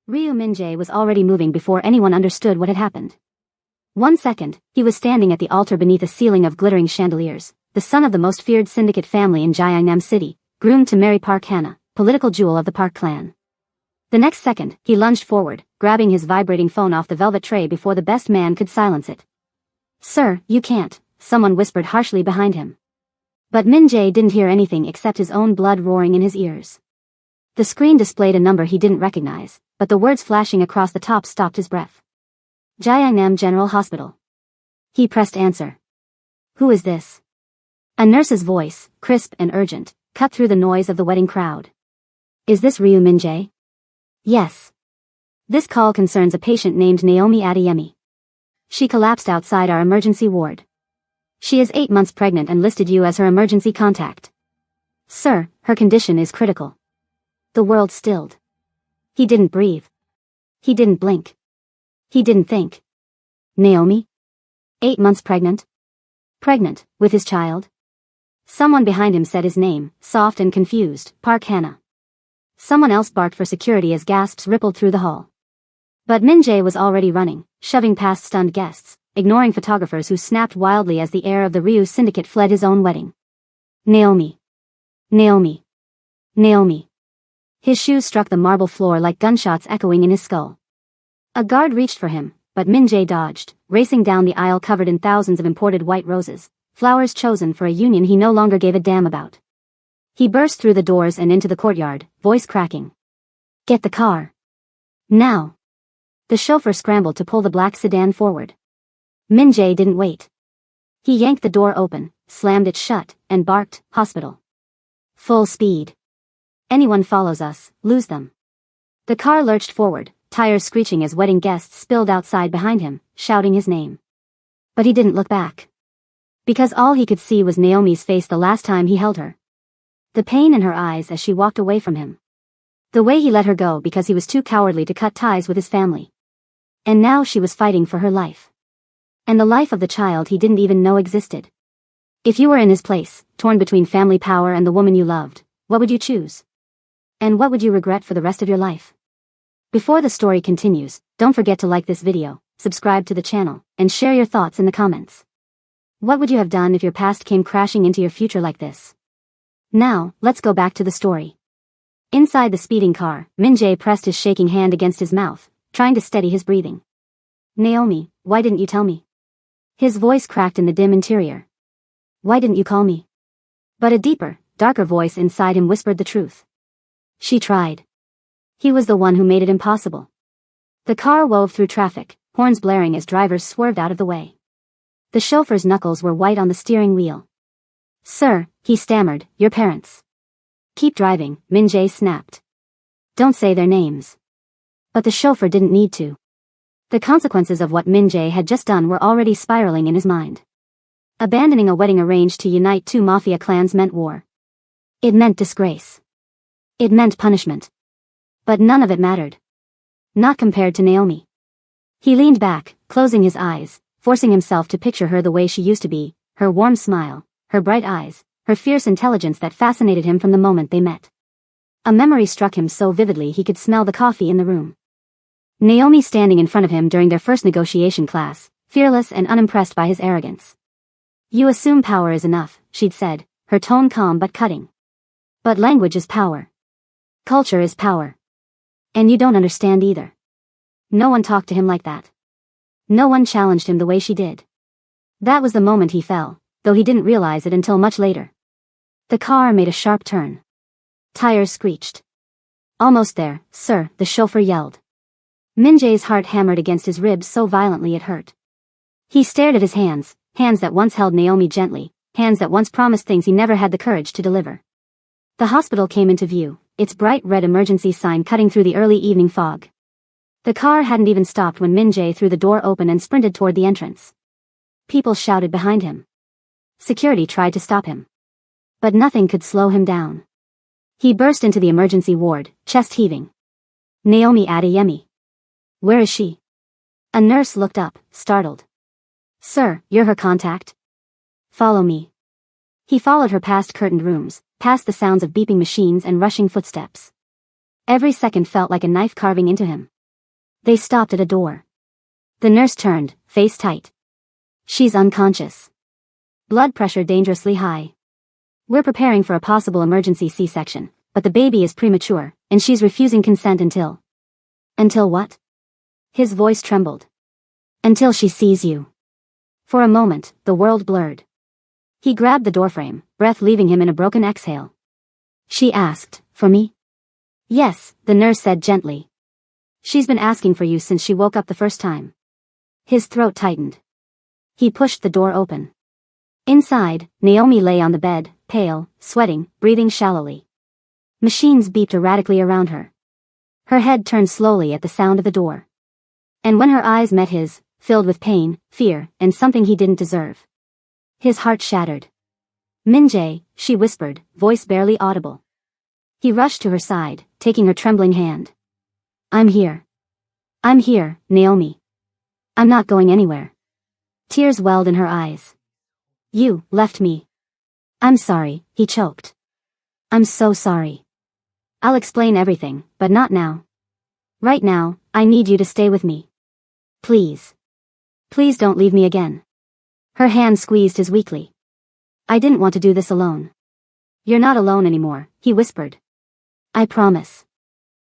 Ryu Min-jae was already moving before anyone understood what had happened. 1 second, he was standing at the altar beneath a ceiling of glittering chandeliers, the son of the most feared syndicate family in Gyeongnam City, groomed to marry Park Hana, political jewel of the Park clan. The next second, he lunged forward, grabbing his vibrating phone off the velvet tray before the best man could silence it. "Sir, you can't," someone whispered harshly behind him. But Min-jae didn't hear anything except his own blood roaring in his ears. The screen displayed a number he didn't recognize, but the words flashing across the top stopped his breath. Gyeongnam General Hospital. He pressed answer. "Who is this?" A nurse's voice, crisp and urgent, cut through the noise of the wedding crowd. "Is this Ryu Min-jae?" "Yes. This call concerns a patient named Naomi Adeyemi. She collapsed outside our emergency ward. She is 8 months pregnant and listed you as her emergency contact. Sir, her condition is critical." The world stilled. He didn't breathe. He didn't blink. He didn't think. Naomi? 8 months pregnant? Pregnant, with his child? Someone behind him said his name, soft and confused, Park Hana. Someone else barked for security as gasps rippled through the hall. But Min-jae was already running, shoving past stunned guests, ignoring photographers who snapped wildly as the heir of the Ryu syndicate fled his own wedding. Naomi. Naomi. Naomi. His shoes struck the marble floor like gunshots echoing in his skull. A guard reached for him, but Min-jae dodged, racing down the aisle covered in thousands of imported white roses, flowers chosen for a union he no longer gave a damn about. He burst through the doors and into the courtyard, voice cracking. "Get the car. Now." The chauffeur scrambled to pull the black sedan forward. Min-jae didn't wait. He yanked the door open, slammed it shut, and barked, "Hospital. Full speed. Anyone follows us, lose them." The car lurched forward, tires screeching as wedding guests spilled outside behind him, shouting his name. But he didn't look back. Because all he could see was Naomi's face the last time he held her. The pain in her eyes as she walked away from him. The way he let her go because he was too cowardly to cut ties with his family. And now she was fighting for her life. And the life of the child he didn't even know existed. If you were in his place, torn between family power and the woman you loved, what would you choose? And what would you regret for the rest of your life? Before the story continues, don't forget to like this video, subscribe to the channel, and share your thoughts in the comments. What would you have done if your past came crashing into your future like this? Now, let's go back to the story. Inside the speeding car, Min-jae pressed his shaking hand against his mouth, trying to steady his breathing. "Naomi, why didn't you tell me?" His voice cracked in the dim interior. "Why didn't you call me?" But a deeper, darker voice inside him whispered the truth. "She tried. He was the one who made it impossible." The car wove through traffic, horns blaring as drivers swerved out of the way. The chauffeur's knuckles were white on the steering wheel. "Sir," he stammered, "your parents." "Keep driving," Min-jae snapped. "Don't say their names." But the chauffeur didn't need to. The consequences of what Min-jae had just done were already spiraling in his mind. Abandoning a wedding arranged to unite 2 mafia clans meant war. It meant disgrace. It meant punishment. But none of it mattered. Not compared to Naomi. He leaned back, closing his eyes, forcing himself to picture her the way she used to be, her warm smile, her bright eyes, her fierce intelligence that fascinated him from the moment they met. A memory struck him so vividly he could smell the coffee in the room. Naomi standing in front of him during their first negotiation class, fearless and unimpressed by his arrogance. "You assume power is enough," she'd said, her tone calm but cutting. "But language is power. Culture is power. And you don't understand either." No one talked to him like that. No one challenged him the way she did. That was the moment he fell, though he didn't realize it until much later. The car made a sharp turn. Tires screeched. "Almost there, sir," the chauffeur yelled. Min-jae's heart hammered against his ribs so violently it hurt. He stared at his hands, hands that once held Naomi gently, hands that once promised things he never had the courage to deliver. The hospital came into view, its bright red emergency sign cutting through the early evening fog. The car hadn't even stopped when Min-jae threw the door open and sprinted toward the entrance. People shouted behind him. Security tried to stop him. But nothing could slow him down. He burst into the emergency ward, chest heaving. "Naomi Adeyemi. Where is she?" A nurse looked up, startled. "Sir, you're her contact? Follow me." He followed her past curtained rooms, past the sounds of beeping machines and rushing footsteps. Every second felt like a knife carving into him. They stopped at a door. The nurse turned, face tight. She's unconscious. Blood pressure dangerously high. We're preparing for a possible emergency C-section, but the baby is premature, and she's refusing consent until... Until what? His voice trembled. Until she sees you. For a moment, the world blurred. He grabbed the doorframe, breath leaving him in a broken exhale. She asked, for me? Yes, the nurse said gently. She's been asking for you since she woke up the first time. His throat tightened. He pushed the door open. Inside, Naomi lay on the bed, pale, sweating, breathing shallowly. Machines beeped erratically around her. Her head turned slowly at the sound of the door. And when her eyes met his, filled with pain, fear, and something he didn't deserve. His heart shattered. Min-jae, she whispered, voice barely audible. He rushed to her side, taking her trembling hand. I'm here. I'm here, Naomi. I'm not going anywhere. Tears welled in her eyes. You left me. I'm sorry, he choked. I'm so sorry. I'll explain everything, but not now. Right now, I need you to stay with me. Please. Please don't leave me again. Her hand squeezed his weakly. I didn't want to do this alone. You're not alone anymore, he whispered. I promise.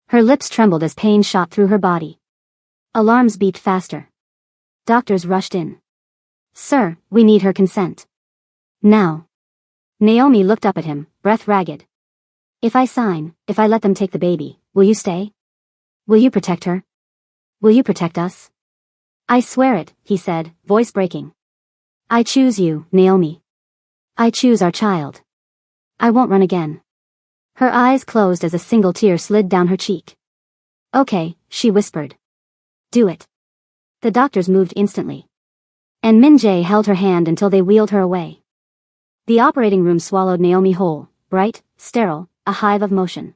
Her lips trembled as pain shot through her body. Alarms beeped faster. Doctors rushed in. Sir, we need her consent. Now. Naomi looked up at him, breath ragged. If I let them take the baby, will you stay? Will you protect her? Will you protect us? I swear it, he said, voice breaking. I choose you, Naomi. I choose our child. I won't run again. Her eyes closed as a single tear slid down her cheek. Okay, she whispered. Do it. The doctors moved instantly. And Min-jae held her hand until they wheeled her away. The operating room swallowed Naomi whole, bright, sterile, a hive of motion.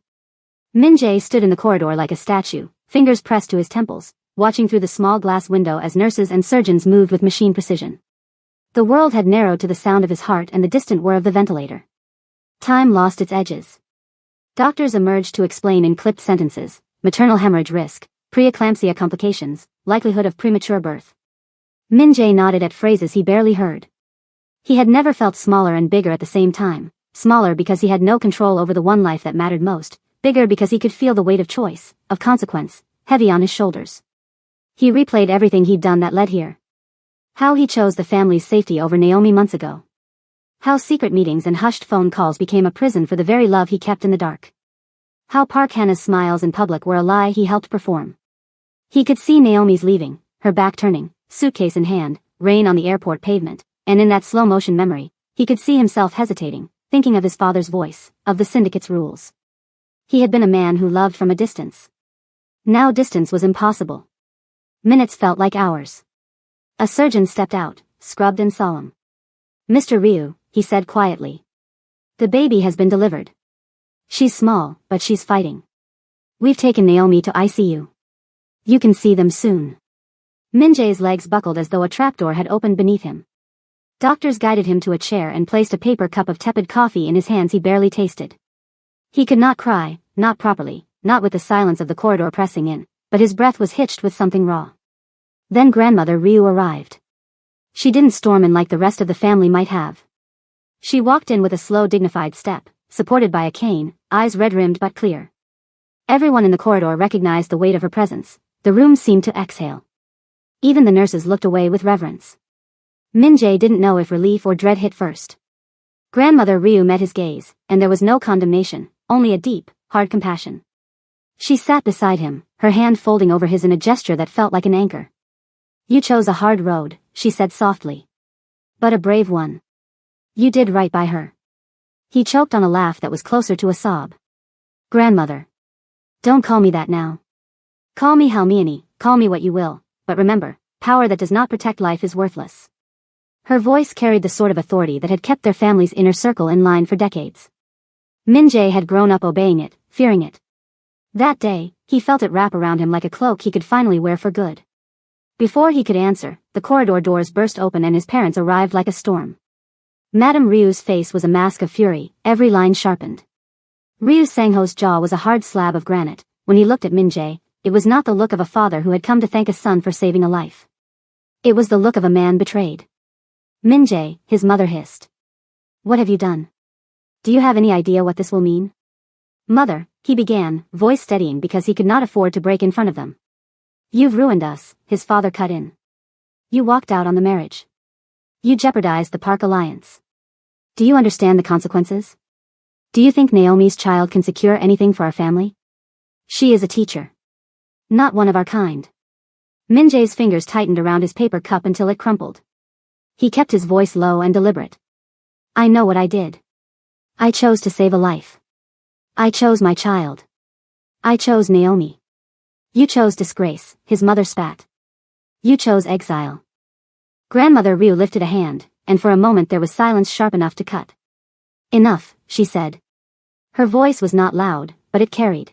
Min-jae stood in the corridor like a statue, fingers pressed to his temples, watching through the small glass window as nurses and surgeons moved with machine precision. The world had narrowed to the sound of his heart and the distant whir of the ventilator. Time lost its edges. Doctors emerged to explain in clipped sentences: maternal hemorrhage risk, preeclampsia complications, likelihood of premature birth. Min-jae nodded at phrases he barely heard. He had never felt smaller and bigger at the same time, smaller because he had no control over the one life that mattered most, bigger because he could feel the weight of choice, of consequence, heavy on his shoulders. He replayed everything he'd done that led here. How he chose the family's safety over Naomi months ago. How secret meetings and hushed phone calls became a prison for the very love he kept in the dark. How Park Hannah's smiles in public were a lie he helped perform. He could see Naomi's leaving, her back turning, suitcase in hand, rain on the airport pavement, and in that slow-motion memory, he could see himself hesitating, thinking of his father's voice, of the syndicate's rules. He had been a man who loved from a distance. Now distance was impossible. Minutes felt like hours. A surgeon stepped out, scrubbed and solemn. Mr. Ryu, he said quietly. The baby has been delivered. She's small, but she's fighting. We've taken Naomi to ICU. You can see them soon. Min-jae's legs buckled as though a trapdoor had opened beneath him. Doctors guided him to a chair and placed a paper cup of tepid coffee in his hands he barely tasted. He could not cry, not properly, not with the silence of the corridor pressing in, but his breath was hitched with something raw. Then grandmother Ryu arrived. She didn't storm in like the rest of the family might have. She walked in with a slow, dignified step, supported by a cane, eyes red-rimmed but clear. Everyone in the corridor recognized the weight of her presence. The room seemed to exhale. Even the nurses looked away with reverence. Min-jae didn't know if relief or dread hit first. Grandmother Ryu met his gaze, and there was no condemnation, only a deep, hard compassion. She sat beside him, her hand folding over his in a gesture that felt like an anchor. You chose a hard road, she said softly. But a brave one. You did right by her. He choked on a laugh that was closer to a sob. Grandmother. Don't call me that now. Call me Halmione, call me what you will, but remember, power that does not protect life is worthless. Her voice carried the sort of authority that had kept their family's inner circle in line for decades. Min-jae had grown up obeying it, fearing it. That day, he felt it wrap around him like a cloak he could finally wear for good. Before he could answer, the corridor doors burst open and his parents arrived like a storm. Madame Ryu's face was a mask of fury, every line sharpened. Ryu Sangho's jaw was a hard slab of granite. When he looked at Min-jae, it was not the look of a father who had come to thank a son for saving a life. It was the look of a man betrayed. Min-jae, his mother hissed. What have you done? Do you have any idea what this will mean? Mother, he began, voice steadying because he could not afford to break in front of them. You've ruined us, his father cut in. You walked out on the marriage. You jeopardized the Park Alliance. Do you understand the consequences? Do you think Naomi's child can secure anything for our family? She is a teacher. Not one of our kind. Min-jae's fingers tightened around his paper cup until it crumpled. He kept his voice low and deliberate. I know what I did. I chose to save a life. I chose my child. I chose Naomi. You chose disgrace, his mother spat. You chose exile. Grandmother Ryu lifted a hand, and for a moment there was silence sharp enough to cut. Enough, she said. Her voice was not loud, but it carried.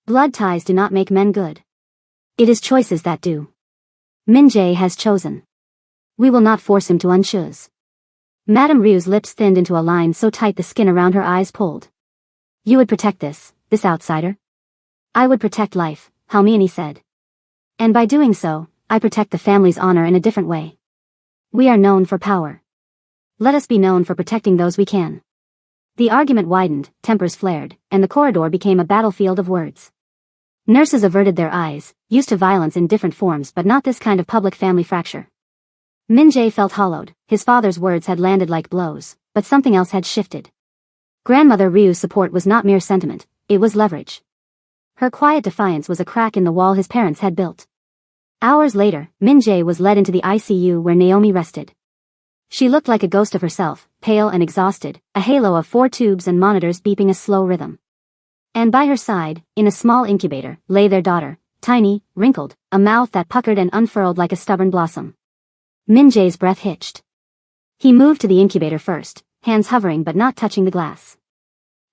Blood ties do not make men good. It is choices that do. Min-jae has chosen. We will not force him to unchoose. Madame Ryu's lips thinned into a line so tight the skin around her eyes pulled. You would protect this outsider? I would protect life, Halmiani said. And by doing so, I protect the family's honor in a different way. We are known for power. Let us be known for protecting those we can. The argument widened, tempers flared, and the corridor became a battlefield of words. Nurses averted their eyes, used to violence in different forms but not this kind of public family fracture. Min-jae felt hollowed, his father's words had landed like blows, but something else had shifted. Grandmother Ryu's support was not mere sentiment, it was leverage. Her quiet defiance was a crack in the wall his parents had built. Hours later, Min-jae was led into the ICU where Naomi rested. She looked like a ghost of herself, pale and exhausted, a halo of 4 tubes and monitors beeping a slow rhythm. And by her side, in a small incubator, lay their daughter, tiny, wrinkled, a mouth that puckered and unfurled like a stubborn blossom. Min-jae's breath hitched. He moved to the incubator first, hands hovering but not touching the glass.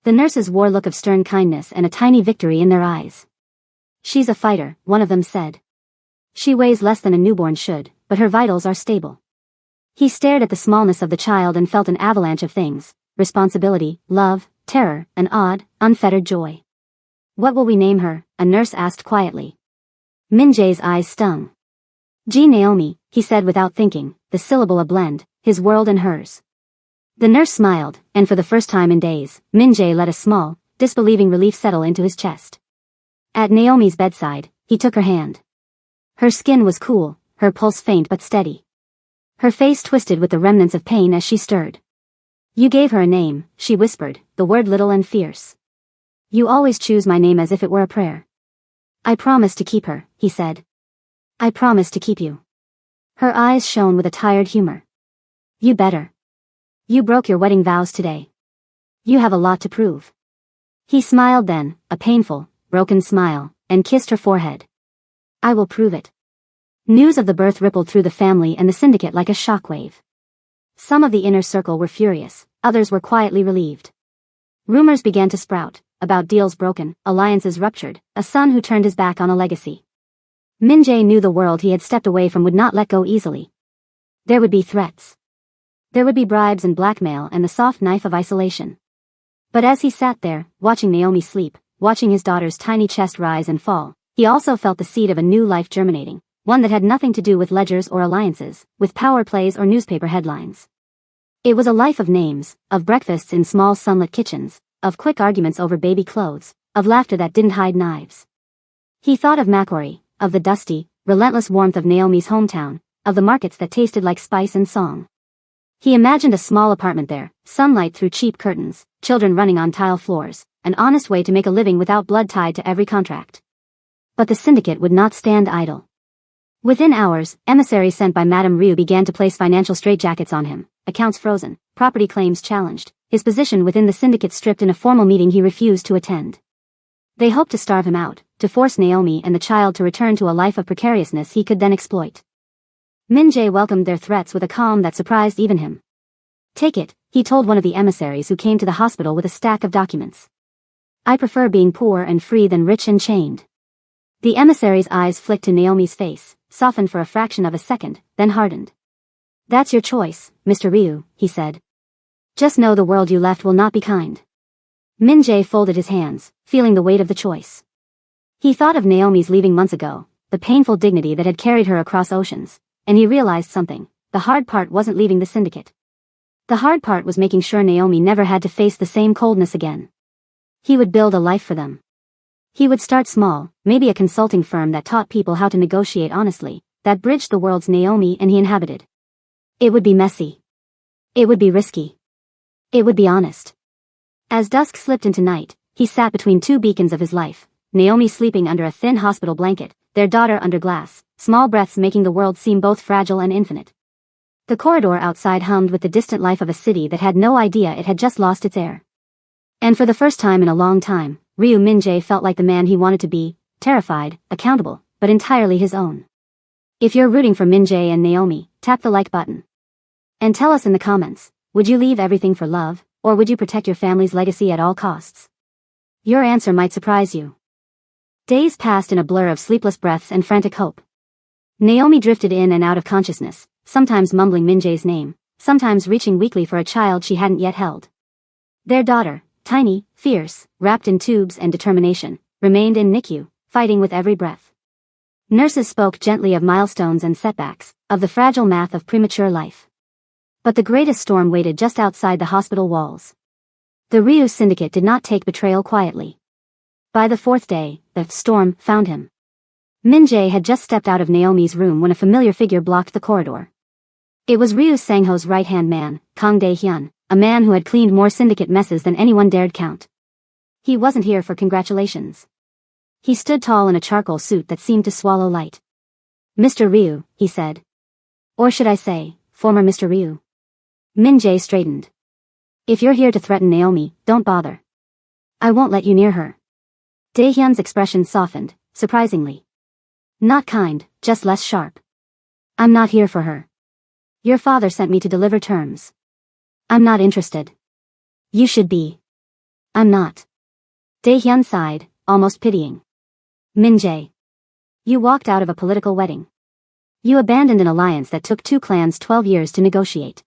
The nurses wore a look of stern kindness and a tiny victory in their eyes. She's a fighter, one of them said. She weighs less than a newborn should, but her vitals are stable. He stared at the smallness of the child and felt an avalanche of things, responsibility, love, terror, and odd, unfettered joy. What will we name her? A nurse asked quietly. Min-jae's eyes stung. G. Naomi, he said without thinking, the syllable a blend, his world and hers. The nurse smiled, and for the first time in days, Min-jae let a small, disbelieving relief settle into his chest. At Naomi's bedside, he took her hand. Her skin was cool, her pulse faint but steady. Her face twisted with the remnants of pain as she stirred. You gave her a name, she whispered, the word little and fierce. You always choose my name as if it were a prayer. I promise to keep her, he said. I promise to keep you. Her eyes shone with a tired humor. You better. You broke your wedding vows today. You have a lot to prove. He smiled then, a painful, broken smile, and kissed her forehead. I will prove it. News of the birth rippled through the family and the syndicate like a shockwave. Some of the inner circle were furious, others were quietly relieved. Rumors began to sprout, about deals broken, alliances ruptured, a son who turned his back on a legacy. Min-jae knew the world he had stepped away from would not let go easily. There would be threats. There would be bribes and blackmail and the soft knife of isolation. But as he sat there, watching Naomi sleep, watching his daughter's tiny chest rise and fall, he also felt the seed of a new life germinating, one that had nothing to do with ledgers or alliances, with power plays or newspaper headlines. It was a life of names, of breakfasts in small sunlit kitchens, of quick arguments over baby clothes, of laughter that didn't hide knives. He thought of Macquarie, of the dusty, relentless warmth of Naomi's hometown, of the markets that tasted like spice and song. He imagined a small apartment there, sunlight through cheap curtains, children running on tile floors, an honest way to make a living without blood tied to every contract. But the syndicate would not stand idle. Within hours, emissaries sent by Madame Ryu began to place financial straitjackets on him, accounts frozen, property claims challenged, his position within the syndicate stripped in a formal meeting he refused to attend. They hoped to starve him out, to force Naomi and the child to return to a life of precariousness he could then exploit. Min-jae welcomed their threats with a calm that surprised even him. Take it, he told one of the emissaries who came to the hospital with a stack of documents. I prefer being poor and free than rich and chained. The emissary's eyes flicked to Naomi's face, softened for a fraction of a second, then hardened. That's your choice, Mr. Ryu, he said. Just know the world you left will not be kind. Min-jae folded his hands, feeling the weight of the choice. He thought of Naomi's leaving months ago, the painful dignity that had carried her across oceans, and he realized something. The hard part wasn't leaving the syndicate. The hard part was making sure Naomi never had to face the same coldness again. He would build a life for them. He would start small, maybe a consulting firm that taught people how to negotiate honestly, that bridged the worlds Naomi and he inhabited. It would be messy. It would be risky. It would be honest. As dusk slipped into night, he sat between two beacons of his life, Naomi sleeping under a thin hospital blanket, their daughter under glass, small breaths making the world seem both fragile and infinite. The corridor outside hummed with the distant life of a city that had no idea it had just lost its air. And for the first time in a long time, Ryu Min-jae felt like the man he wanted to be, terrified, accountable, but entirely his own. If you're rooting for Min-jae and Naomi, tap the like button. And tell us in the comments, would you leave everything for love, or would you protect your family's legacy at all costs? Your answer might surprise you. Days passed in a blur of sleepless breaths and frantic hope. Naomi drifted in and out of consciousness, sometimes mumbling Min-jae's name, sometimes reaching weakly for a child she hadn't yet held. Their daughter, tiny, fierce, wrapped in tubes and determination, remained in NICU, fighting with every breath. Nurses spoke gently of milestones and setbacks, of the fragile math of premature life. But the greatest storm waited just outside the hospital walls. The Ryu syndicate did not take betrayal quietly. By the fourth day, the storm found him. Min-jae had just stepped out of Naomi's room when a familiar figure blocked the corridor. It was Ryu Sang-ho's right-hand man, Kang Dae-hyun, a man who had cleaned more syndicate messes than anyone dared count. He wasn't here for congratulations. He stood tall in a charcoal suit that seemed to swallow light. Mr. Ryu, he said. Or should I say, former Mr. Ryu. Min-jae straightened. If you're here to threaten Naomi, don't bother. I won't let you near her. Dae-hyun's expression softened, surprisingly. Not kind, just less sharp. I'm not here for her. Your father sent me to deliver terms. I'm not interested. You should be. I'm not. Dae-hyun sighed, almost pitying. Min-jae. You walked out of a political wedding. You abandoned an alliance that took two clans 12 years to negotiate.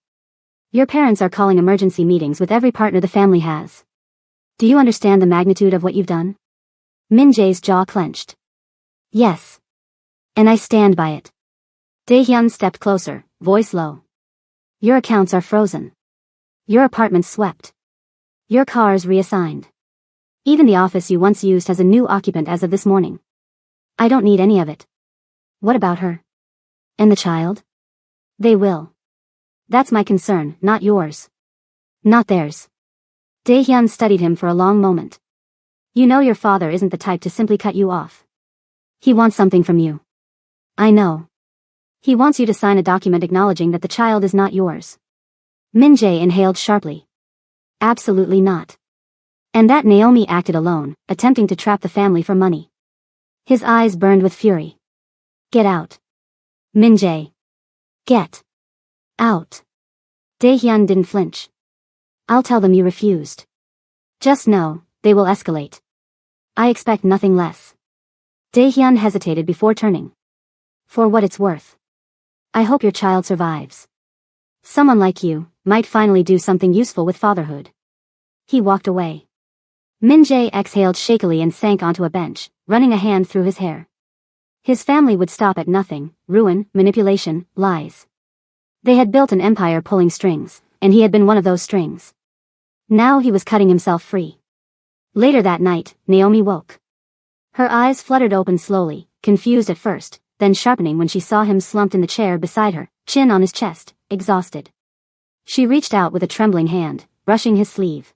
Your parents are calling emergency meetings with every partner the family has. Do you understand the magnitude of what you've done? Min-jae's jaw clenched. Yes. And I stand by it. Dae-hyun stepped closer, voice low. Your accounts are frozen. Your apartment swept. Your cars reassigned. Even the office you once used has a new occupant as of this morning. I don't need any of it. What about her? And the child? They will. That's my concern, not yours. Not theirs. Dae-hyun studied him for a long moment. You know your father isn't the type to simply cut you off. He wants something from you. I know. He wants you to sign a document acknowledging that the child is not yours. Min-jae inhaled sharply. Absolutely not. And that Naomi acted alone, attempting to trap the family for money. His eyes burned with fury. Get out. Min-jae. Get out. Dae-hyun didn't flinch. I'll tell them you refused. Just know, they will escalate. I expect nothing less. Dae-hyun hesitated before turning. For what it's worth. I hope your child survives. Someone like you might finally do something useful with fatherhood. He walked away. Min-jae exhaled shakily and sank onto a bench, running a hand through his hair. His family would stop at nothing, ruin, manipulation, lies. They had built an empire pulling strings, and he had been one of those strings. Now he was cutting himself free. Later that night, Naomi woke. Her eyes fluttered open slowly, confused at first, then sharpening when she saw him slumped in the chair beside her, chin on his chest, exhausted. She reached out with a trembling hand, brushing his sleeve.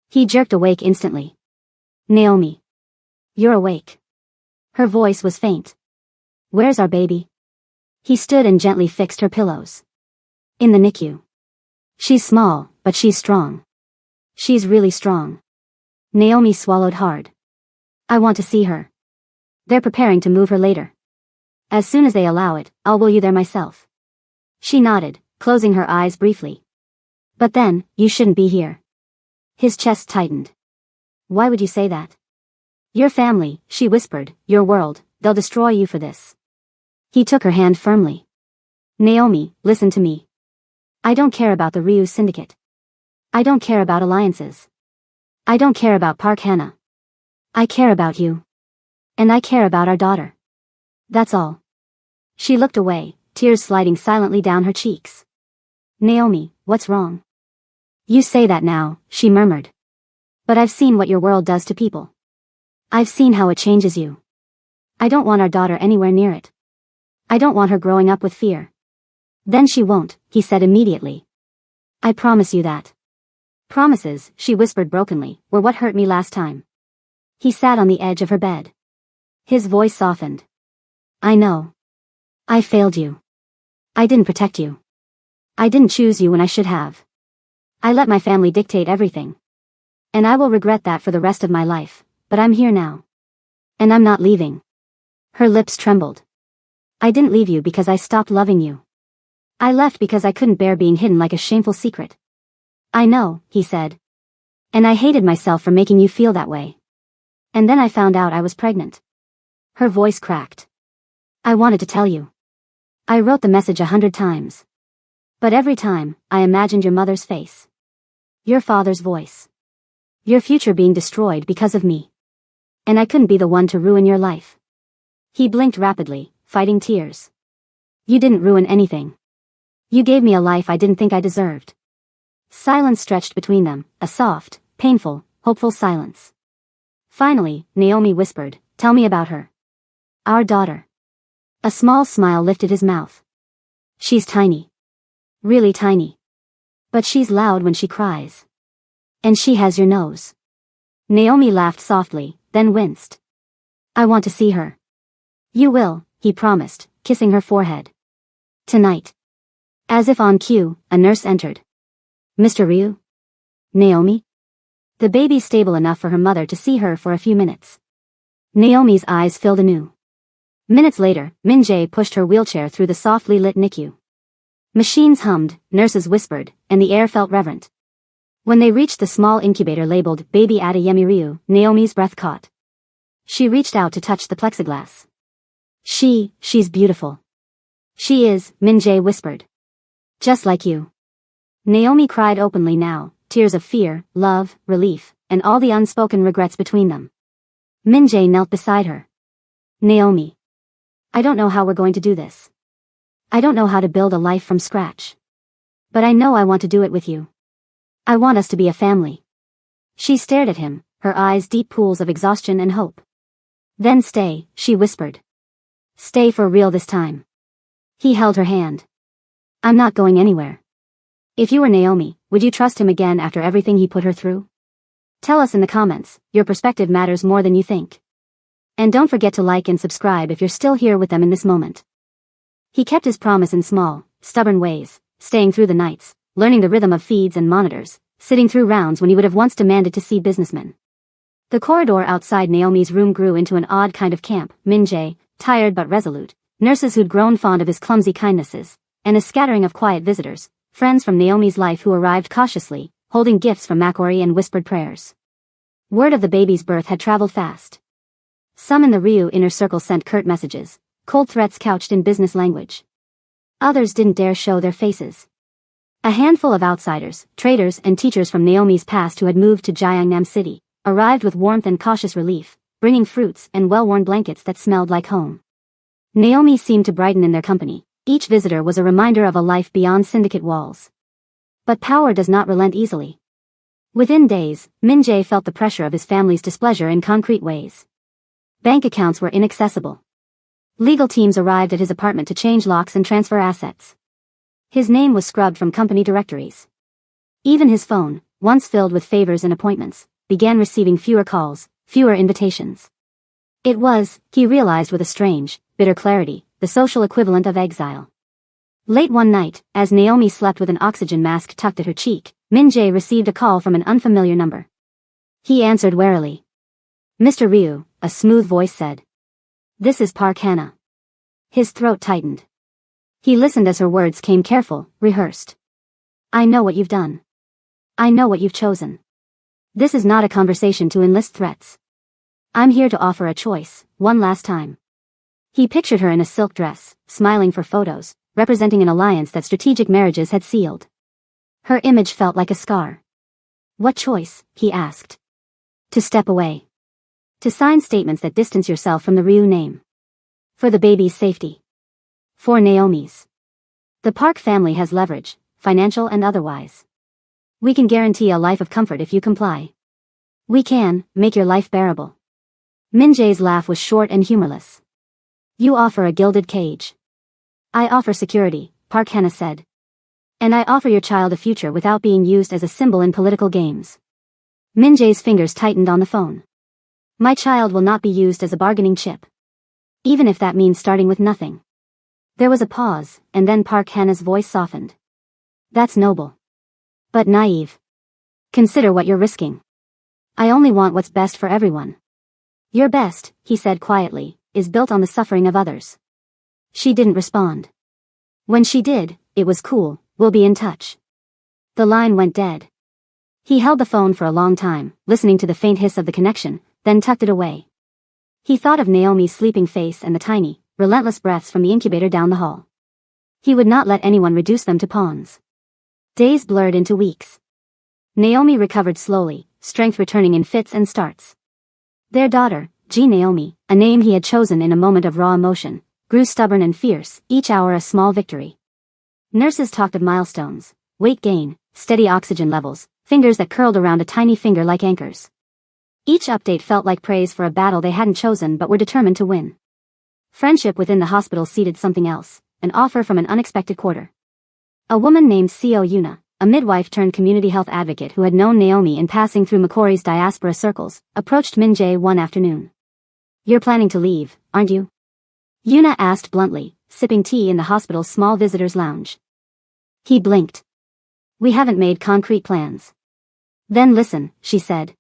He jerked awake instantly. Naomi. You're awake. Her voice was faint. Where's our baby? He stood and gently fixed her pillows. In the NICU. She's small, but she's strong. She's really strong. Naomi swallowed hard. I want to see her. They're preparing to move her later. As soon as they allow it, I'll will you there myself. She nodded, closing her eyes briefly. But then, you shouldn't be here. His chest tightened. Why would you say that? Your family, she whispered, your world, they'll destroy you for this. He took her hand firmly. Naomi, listen to me. I don't care about the Ryu Syndicate. I don't care about alliances. I don't care about Park Hannah. I care about you. And I care about our daughter. That's all. She looked away, tears sliding silently down her cheeks. Naomi, what's wrong? You say that now, she murmured. But I've seen what your world does to people. I've seen how it changes you. I don't want our daughter anywhere near it. I don't want her growing up with fear. Then she won't, he said immediately. I promise you that. Promises, she whispered brokenly, were what hurt me last time. He sat on the edge of her bed. His voice softened. I know. I failed you. I didn't protect you. I didn't choose you when I should have. I let my family dictate everything. And I will regret that for the rest of my life, but I'm here now. And I'm not leaving. Her lips trembled. I didn't leave you because I stopped loving you. I left because I couldn't bear being hidden like a shameful secret. I know, he said. And I hated myself for making you feel that way. And then I found out I was pregnant. Her voice cracked. I wanted to tell you. I wrote the message 100 times. But every time, I imagined your mother's face. Your father's voice. Your future being destroyed because of me. And I couldn't be the one to ruin your life. He blinked rapidly, fighting tears. You didn't ruin anything. You gave me a life I didn't think I deserved. Silence stretched between them, a soft, painful, hopeful silence. Finally, Naomi whispered, tell me about her. Our daughter. A small smile lifted his mouth. She's tiny. Really tiny. But she's loud when she cries. And she has your nose. Naomi laughed softly, then winced. I want to see her. You will, he promised, kissing her forehead. Tonight. As if on cue, a nurse entered. Mr. Ryu? Naomi? The baby's stable enough for her mother to see her for a few minutes. Naomi's eyes filled anew. Minutes later, Min-jae pushed her wheelchair through the softly lit NICU. Machines hummed, nurses whispered, and the air felt reverent. When they reached the small incubator labeled Baby Adeyemi Ryu, Naomi's breath caught. She reached out to touch the plexiglass. She's beautiful. She is, Min-jae whispered. Just like you. Naomi cried openly now, tears of fear, love, relief, and all the unspoken regrets between them. Min-jae knelt beside her. Naomi. I don't know how we're going to do this. I don't know how to build a life from scratch. But I know I want to do it with you. I want us to be a family. She stared at him, her eyes deep pools of exhaustion and hope. Then stay, she whispered. Stay for real this time. He held her hand. I'm not going anywhere. If you were Naomi, would you trust him again after everything he put her through? Tell us in the comments, your perspective matters more than you think. And don't forget to like and subscribe if you're still here with them in this moment. He kept his promise in small, stubborn ways, staying through the nights, learning the rhythm of feeds and monitors, sitting through rounds when he would have once demanded to see businessmen. The corridor outside Naomi's room grew into an odd kind of camp, Min-jae, tired but resolute, nurses who'd grown fond of his clumsy kindnesses, and a scattering of quiet visitors, friends from Naomi's life who arrived cautiously, holding gifts from Makori and whispered prayers. Word of the baby's birth had traveled fast. Some in the Ryu inner circle sent curt messages, cold threats couched in business language. Others didn't dare show their faces. A handful of outsiders, traders and teachers from Naomi's past who had moved to Gyeongnam City, arrived with warmth and cautious relief, bringing fruits and well-worn blankets that smelled like home. Naomi seemed to brighten in their company. Each visitor was a reminder of a life beyond syndicate walls. But power does not relent easily. Within days, Min-jae felt the pressure of his family's displeasure in concrete ways. Bank accounts were inaccessible. Legal teams arrived at his apartment to change locks and transfer assets. His name was scrubbed from company directories. Even his phone, once filled with favors and appointments, began receiving fewer calls, fewer invitations. It was, he realized with a strange, bitter clarity, the social equivalent of exile. Late one night, as Naomi slept with an oxygen mask tucked at her cheek, Min-jae received a call from an unfamiliar number. He answered warily. Mr. Ryu, a smooth voice said. This is Park Hannah. His throat tightened. He listened as her words came careful, rehearsed. I know what you've done. I know what you've chosen. This is not a conversation to enlist threats. I'm here to offer a choice, one last time. He pictured her in a silk dress, smiling for photos, representing an alliance that strategic marriages had sealed. Her image felt like a scar. What choice, he asked. To step away. To sign statements that distance yourself from the Ryu name. For the baby's safety. For Naomi's. The Park family has leverage, financial and otherwise. We can guarantee a life of comfort if you comply. We can make your life bearable. Min Jae's laugh was short and humorless. You offer a gilded cage. I offer security, Park Hannah said. And I offer your child a future without being used as a symbol in political games. Min Jae's fingers tightened on the phone. My child will not be used as a bargaining chip. Even if that means starting with nothing. There was a pause, and then Park Hannah's voice softened. That's noble. But naive. Consider what you're risking. I only want what's best for everyone. Your best, he said quietly, is built on the suffering of others. She didn't respond. When she did, it was cool, we'll be in touch. The line went dead. He held the phone for a long time, listening to the faint hiss of the connection, then tucked it away. He thought of Naomi's sleeping face and the tiny, relentless breaths from the incubator down the hall. He would not let anyone reduce them to pawns. Days blurred into weeks. Naomi recovered slowly, strength returning in fits and starts. Their daughter, Naomi, a name he had chosen in a moment of raw emotion, grew stubborn and fierce, each hour a small victory. Nurses talked of milestones, weight gain, steady oxygen levels, fingers that curled around a tiny finger like anchors. Each update felt like praise for a battle they hadn't chosen but were determined to win. Friendship within the hospital seeded something else, an offer from an unexpected quarter. A woman named Co Yuna, a midwife turned community health advocate who had known Naomi in passing through Macquarie's diaspora circles, approached Min Jae one afternoon. You're planning to leave, aren't you? Yuna asked bluntly, sipping tea in the hospital's small visitors' lounge. He blinked. We haven't made concrete plans. Then listen, she said.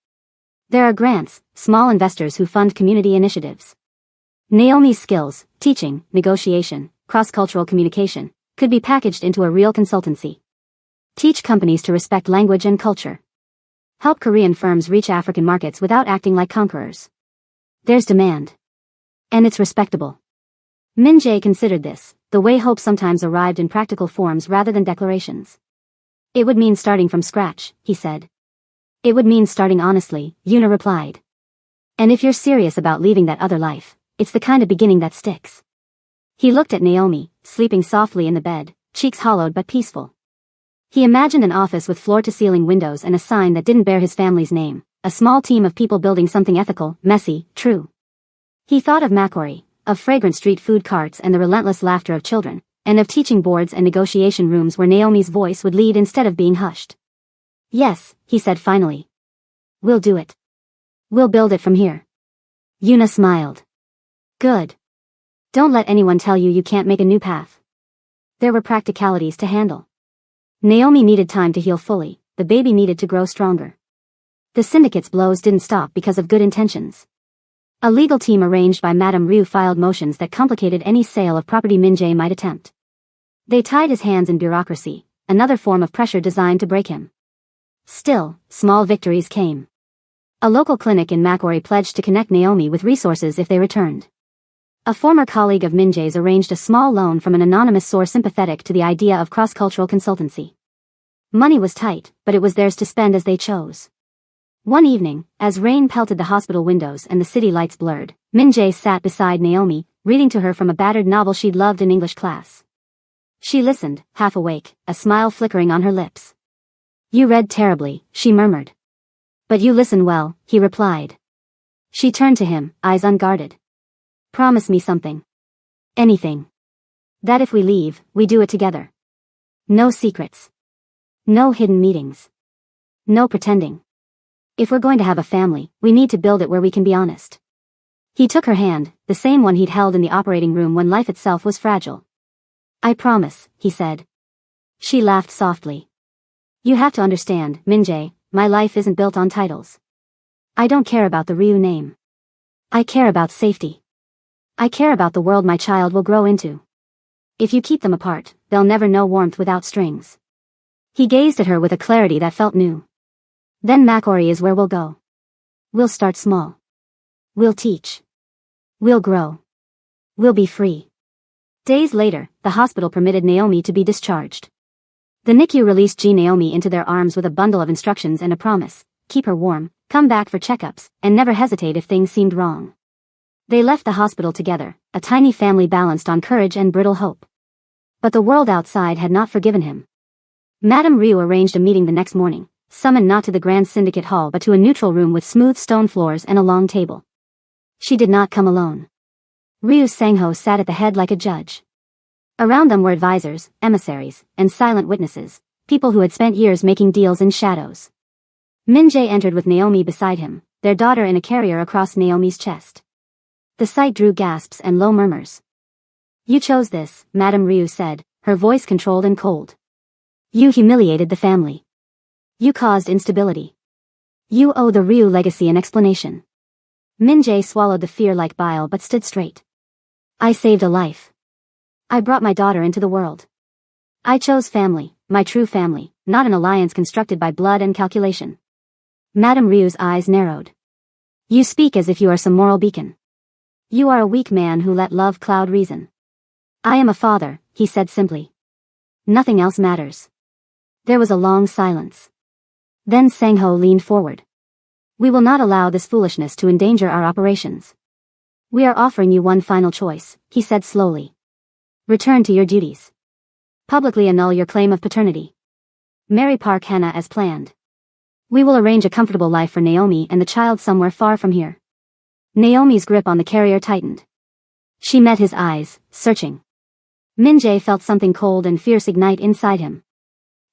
There are grants, small investors who fund community initiatives. Naomi's skills, teaching, negotiation, cross-cultural communication, could be packaged into a real consultancy. Teach companies to respect language and culture. Help Korean firms reach African markets without acting like conquerors. There's demand. And it's respectable. Min Jae considered this, the way hope sometimes arrived in practical forms rather than declarations. It would mean starting from scratch, he said. It would mean starting honestly, Yuna replied. And if you're serious about leaving that other life, it's the kind of beginning that sticks. He looked at Naomi, sleeping softly in the bed, cheeks hollowed but peaceful. He imagined an office with floor-to-ceiling windows and a sign that didn't bear his family's name, a small team of people building something ethical, messy, true. He thought of Macquarie, of fragrant street food carts and the relentless laughter of children, and of teaching boards and negotiation rooms where Naomi's voice would lead instead of being hushed. Yes, he said finally. We'll do it. We'll build it from here. Yuna smiled. Good. Don't let anyone tell you you can't make a new path. There were practicalities to handle. Naomi needed time to heal fully, the baby needed to grow stronger. The syndicate's blows didn't stop because of good intentions. A legal team arranged by Madame Ryu filed motions that complicated any sale of property Min Jae might attempt. They tied his hands in bureaucracy, another form of pressure designed to break him. Still, small victories came. A local clinic in Macquarie pledged to connect Naomi with resources if they returned. A former colleague of Min Jae's arranged a small loan from an anonymous source sympathetic to the idea of cross-cultural consultancy. Money was tight, but it was theirs to spend as they chose. One evening, as rain pelted the hospital windows and the city lights blurred, Min Jae sat beside Naomi, reading to her from a battered novel she'd loved in English class. She listened, half awake, a smile flickering on her lips. You read terribly, she murmured. But you listen well, he replied. She turned to him, eyes unguarded. Promise me something. Anything. That if we leave, we do it together. No secrets. No hidden meetings. No pretending. If we're going to have a family, we need to build it where we can be honest. He took her hand, the same one he'd held in the operating room when life itself was fragile. I promise, he said. She laughed softly. You have to understand, Min Jae, my life isn't built on titles. I don't care about the Ryu name. I care about safety. I care about the world my child will grow into. If you keep them apart, they'll never know warmth without strings. He gazed at her with a clarity that felt new. Then Macquarie is where we'll go. We'll start small. We'll teach. We'll grow. We'll be free. Days later, the hospital permitted Naomi to be discharged. The NICU released Naomi into their arms with a bundle of instructions and a promise: keep her warm, come back for checkups, and never hesitate if things seemed wrong. They left the hospital together, a tiny family balanced on courage and brittle hope. But the world outside had not forgiven him. Madame Ryu arranged a meeting the next morning, summoned not to the Grand Syndicate Hall but to a neutral room with smooth stone floors and a long table. She did not come alone. Ryu Sangho sat at the head like a judge. Around them were advisors, emissaries, and silent witnesses, people who had spent years making deals in shadows. Min-jae entered with Naomi beside him, their daughter in a carrier across Naomi's chest. The sight drew gasps and low murmurs. You chose this, Madame Ryu said, her voice controlled and cold. You humiliated the family. You caused instability. You owe the Ryu legacy an explanation. Min-jae swallowed the fear like bile but stood straight. I saved a life. I brought my daughter into the world. I chose family, my true family, not an alliance constructed by blood and calculation. Madame Ryu's eyes narrowed. You speak as if you are some moral beacon. You are a weak man who let love cloud reason. I am a father, he said simply. Nothing else matters. There was a long silence. Then Sangho leaned forward. We will not allow this foolishness to endanger our operations. We are offering you one final choice, he said slowly. Return to your duties. Publicly annul your claim of paternity. Marry Park Hannah as planned. We will arrange a comfortable life for Naomi and the child somewhere far from here. Naomi's grip on the carrier tightened. She met his eyes, searching. Min-jae felt something cold and fierce ignite inside him.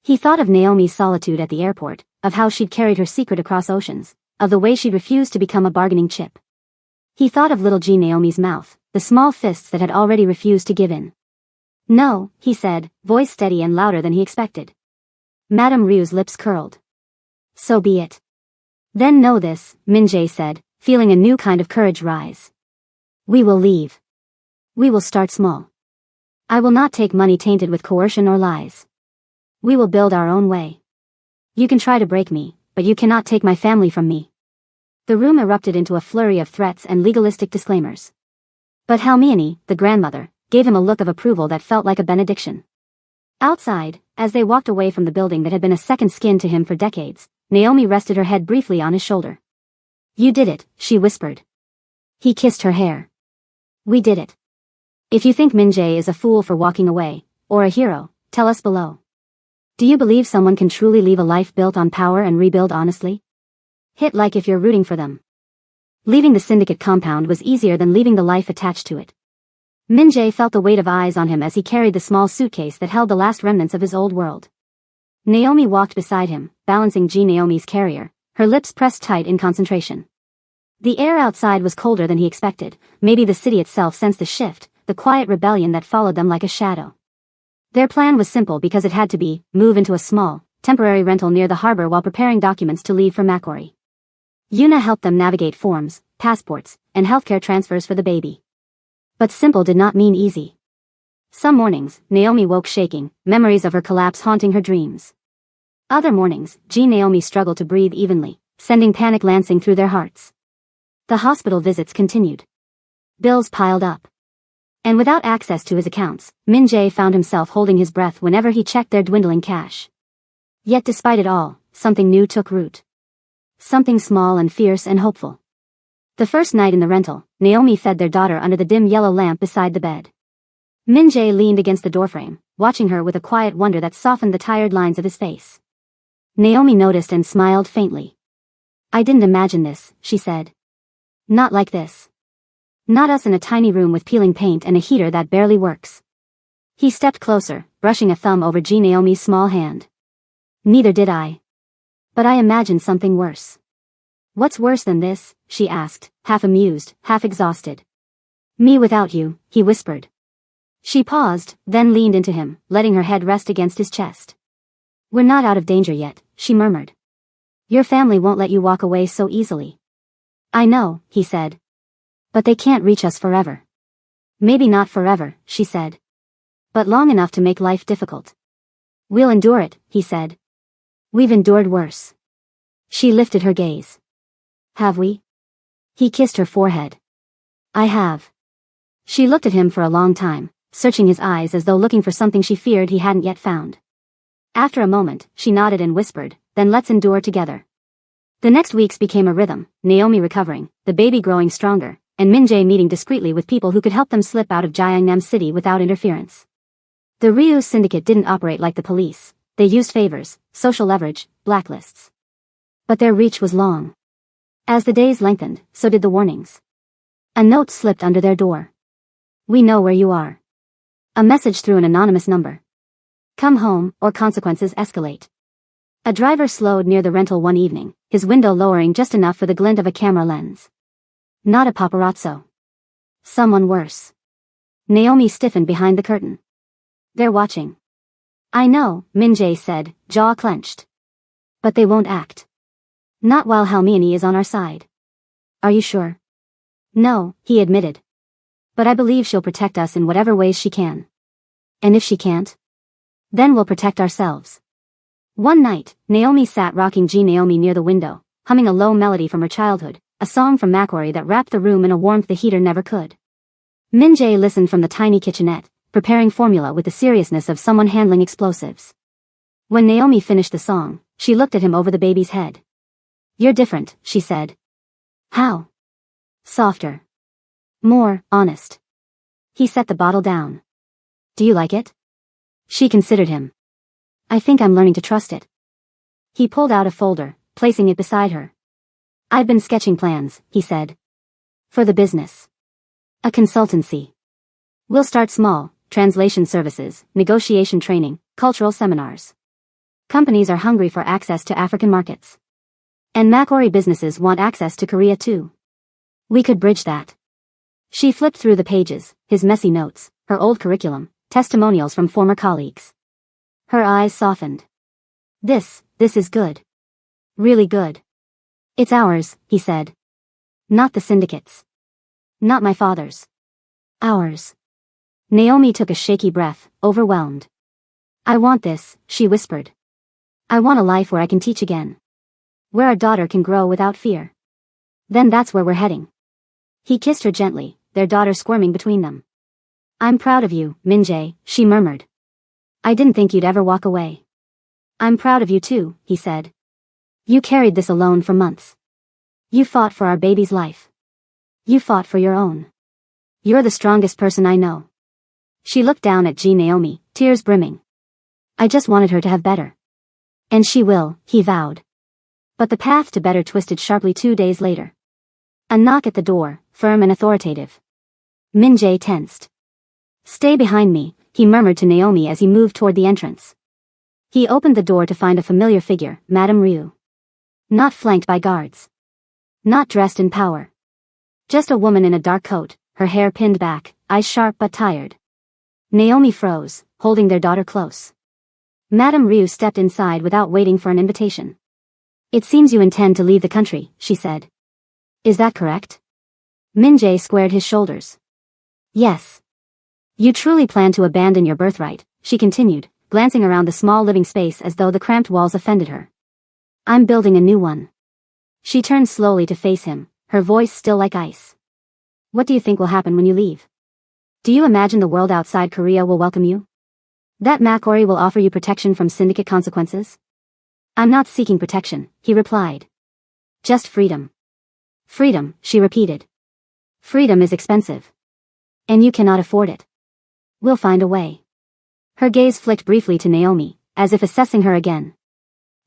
He thought of Naomi's solitude at the airport, of how she'd carried her secret across oceans, of the way she'd refused to become a bargaining chip. He thought of little G Naomi's mouth, the small fists that had already refused to give in. No, he said, voice steady and louder than he expected. Madame Ryu's lips curled. So be it. Then know this, Min-jae said, feeling a new kind of courage rise. We will leave. We will start small. I will not take money tainted with coercion or lies. We will build our own way. You can try to break me, but you cannot take my family from me. The room erupted into a flurry of threats and legalistic disclaimers. But Halmione, the grandmother, gave him a look of approval that felt like a benediction. Outside, as they walked away from the building that had been a second skin to him for decades, Naomi rested her head briefly on his shoulder. You did it, she whispered. He kissed her hair. We did it. If you think Min-jae is a fool for walking away, or a hero, tell us below. Do you believe someone can truly leave a life built on power and rebuild honestly? Hit like if you're rooting for them. Leaving the syndicate compound was easier than leaving the life attached to it. Min-jae felt the weight of eyes on him as he carried the small suitcase that held the last remnants of his old world. Naomi walked beside him, balancing G Naomi's carrier, her lips pressed tight in concentration. The air outside was colder than he expected, maybe the city itself sensed the shift, the quiet rebellion that followed them like a shadow. Their plan was simple because it had to be, move into a small, temporary rental near the harbor while preparing documents to leave for Macquarie. Yuna helped them navigate forms, passports, and healthcare transfers for the baby. But simple did not mean easy. Some mornings, Naomi woke shaking, memories of her collapse haunting her dreams. Other mornings, G Naomi struggled to breathe evenly, sending panic lancing through their hearts. The hospital visits continued. Bills piled up. And without access to his accounts, Min-jae found himself holding his breath whenever he checked their dwindling cash. Yet despite it all, something new took root. Something small and fierce and hopeful. The first night in the rental, Naomi fed their daughter under the dim yellow lamp beside the bed. Min-jae leaned against the doorframe, watching her with a quiet wonder that softened the tired lines of his face. Naomi noticed and smiled faintly. I didn't imagine this, she said. Not like this. Not us in a tiny room with peeling paint and a heater that barely works. He stepped closer, brushing a thumb over G Naomi's small hand. Neither did I. But I imagined something worse. What's worse than this? She asked, half amused, half exhausted. Me without you, he whispered. She paused, then leaned into him, letting her head rest against his chest. We're not out of danger yet, she murmured. Your family won't let you walk away so easily. I know, he said. But they can't reach us forever. Maybe not forever, she said. But long enough to make life difficult. We'll endure it, he said. We've endured worse. She lifted her gaze. Have we? He kissed her forehead. I have. She looked at him for a long time, searching his eyes as though looking for something she feared he hadn't yet found. After a moment, she nodded and whispered, then let's endure together. The next weeks became a rhythm, Naomi recovering, the baby growing stronger, and Min-jae meeting discreetly with people who could help them slip out of Gyeongnam City without interference. The Ryu syndicate didn't operate like the police. They used favors, social leverage, blacklists. But their reach was long. As the days lengthened, so did the warnings. A note slipped under their door. "We know where you are." A message through an anonymous number. "Come home, or consequences escalate." A driver slowed near the rental one evening, his window lowering just enough for the glint of a camera lens. Not a paparazzo. Someone worse. Naomi stiffened behind the curtain. "They're watching." "I know," Min-jae said, jaw clenched. "But they won't act. Not while Halmione is on our side." "Are you sure?" "No," he admitted. "But I believe she'll protect us in whatever ways she can. And if she can't? Then we'll protect ourselves." One night, Naomi sat rocking Naomi near the window, humming a low melody from her childhood, a song from Macquarie that wrapped the room in a warmth the heater never could. Min-jae listened from the tiny kitchenette, preparing formula with the seriousness of someone handling explosives. When Naomi finished the song, she looked at him over the baby's head. "You're different," she said. "How?" "Softer. More honest." He set the bottle down. "Do you like it?" She considered him. "I think I'm learning to trust it." He pulled out a folder, placing it beside her. "I've been sketching plans," he said. "For the business. A consultancy. We'll start small, translation services, negotiation training, cultural seminars. Companies are hungry for access to African markets. And Macquarie businesses want access to Korea too. We could bridge that." She flipped through the pages, his messy notes, her old curriculum, testimonials from former colleagues. Her eyes softened. This is good. Really good. "It's ours," he said. "Not the syndicate's. Not my father's. Ours." Naomi took a shaky breath, overwhelmed. "I want this," she whispered. "I want a life where I can teach again. Where our daughter can grow without fear. Then that's where we're heading." He kissed her gently, their daughter squirming between them. "I'm proud of you, Min-jae," she murmured. "I didn't think you'd ever walk away." "I'm proud of you too," he said. "You carried this alone for months. You fought for our baby's life. You fought for your own. You're the strongest person I know." She looked down at Naomi, tears brimming. "I just wanted her to have better. And she will," he vowed. But the path to better twisted sharply 2 days later. A knock at the door, firm and authoritative. Min-jae tensed. "Stay behind me," he murmured to Naomi as he moved toward the entrance. He opened the door to find a familiar figure, Madame Ryu. Not flanked by guards. Not dressed in power. Just a woman in a dark coat, her hair pinned back, eyes sharp but tired. Naomi froze, holding their daughter close. Madame Ryu stepped inside without waiting for an invitation. "It seems you intend to leave the country," she said. "Is that correct?" Min-jae squared his shoulders. "Yes. You truly plan to abandon your birthright," she continued, glancing around the small living space as though the cramped walls offended her. "I'm building a new one." She turned slowly to face him, her voice still like ice. "What do you think will happen when you leave? Do you imagine the world outside Korea will welcome you? That Macquarie will offer you protection from syndicate consequences?" "I'm not seeking protection," he replied. "Just freedom." "Freedom," she repeated. "Freedom is expensive. And you cannot afford it. We'll find a way." Her gaze flicked briefly to Naomi, as if assessing her again.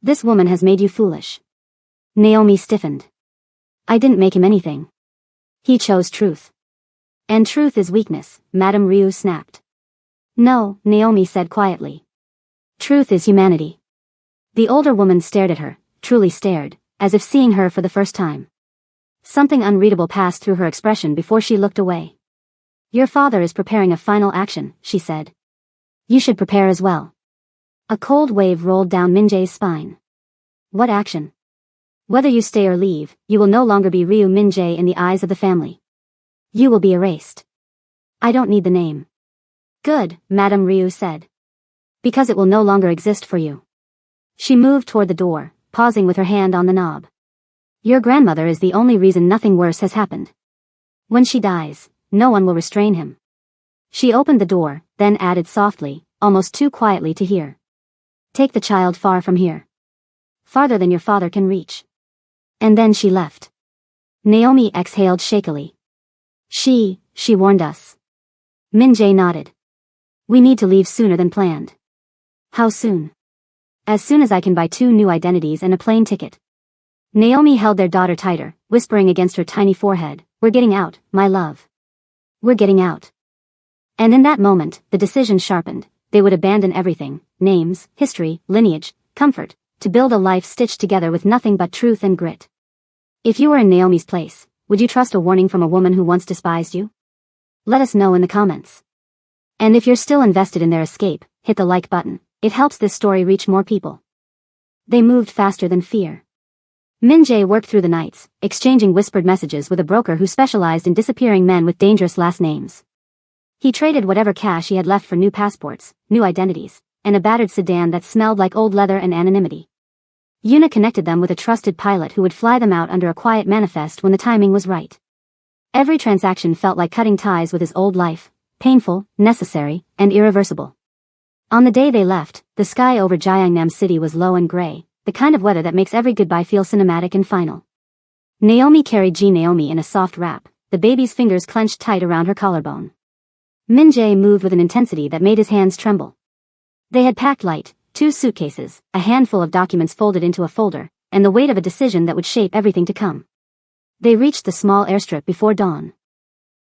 "This woman has made you foolish." Naomi stiffened. "I didn't make him anything. He chose truth." "And truth is weakness," Madame Ryu snapped. "No," Naomi said quietly. "Truth is humanity." The older woman stared at her, truly stared, as if seeing her for the first time. Something unreadable passed through her expression before she looked away. "Your father is preparing a final action," she said. "You should prepare as well." A cold wave rolled down Min-jae's spine. "What action?" "Whether you stay or leave, you will no longer be Ryu Min-jae in the eyes of the family. You will be erased." "I don't need the name." "Good," Madame Ryu said. "Because it will no longer exist for you." She moved toward the door, pausing with her hand on the knob. "Your grandmother is the only reason nothing worse has happened. When she dies, no one will restrain him." She opened the door, then added softly, almost too quietly to hear. "Take the child far from here. Farther than your father can reach." And then she left. Naomi exhaled shakily. She warned us. Min-jae nodded. We need to leave sooner than planned. How soon? As soon as I can buy 2 new identities and a plane ticket. Naomi held their daughter tighter, whispering against her tiny forehead, We're getting out, my love. We're getting out. And in that moment, the decision sharpened. They would abandon everything, names, history, lineage, comfort, to build a life stitched together with nothing but truth and grit. If you were in Naomi's place, would you trust a warning from a woman who once despised you? Let us know in the comments. And if you're still invested in their escape, hit the like button. It helps this story reach more people. They moved faster than fear. Min-jae worked through the nights, exchanging whispered messages with a broker who specialized in disappearing men with dangerous last names. He traded whatever cash he had left for new passports, new identities, and a battered sedan that smelled like old leather and anonymity. Yuna connected them with a trusted pilot who would fly them out under a quiet manifest when the timing was right. Every transaction felt like cutting ties with his old life, painful, necessary, and irreversible. On the day they left, the sky over Gyeongnam City was low and gray, the kind of weather that makes every goodbye feel cinematic and final. Naomi carried Naomi in a soft wrap, the baby's fingers clenched tight around her collarbone. Min-jae moved with an intensity that made his hands tremble. They had packed light, 2 suitcases, a handful of documents folded into a folder, and the weight of a decision that would shape everything to come. They reached the small airstrip before dawn.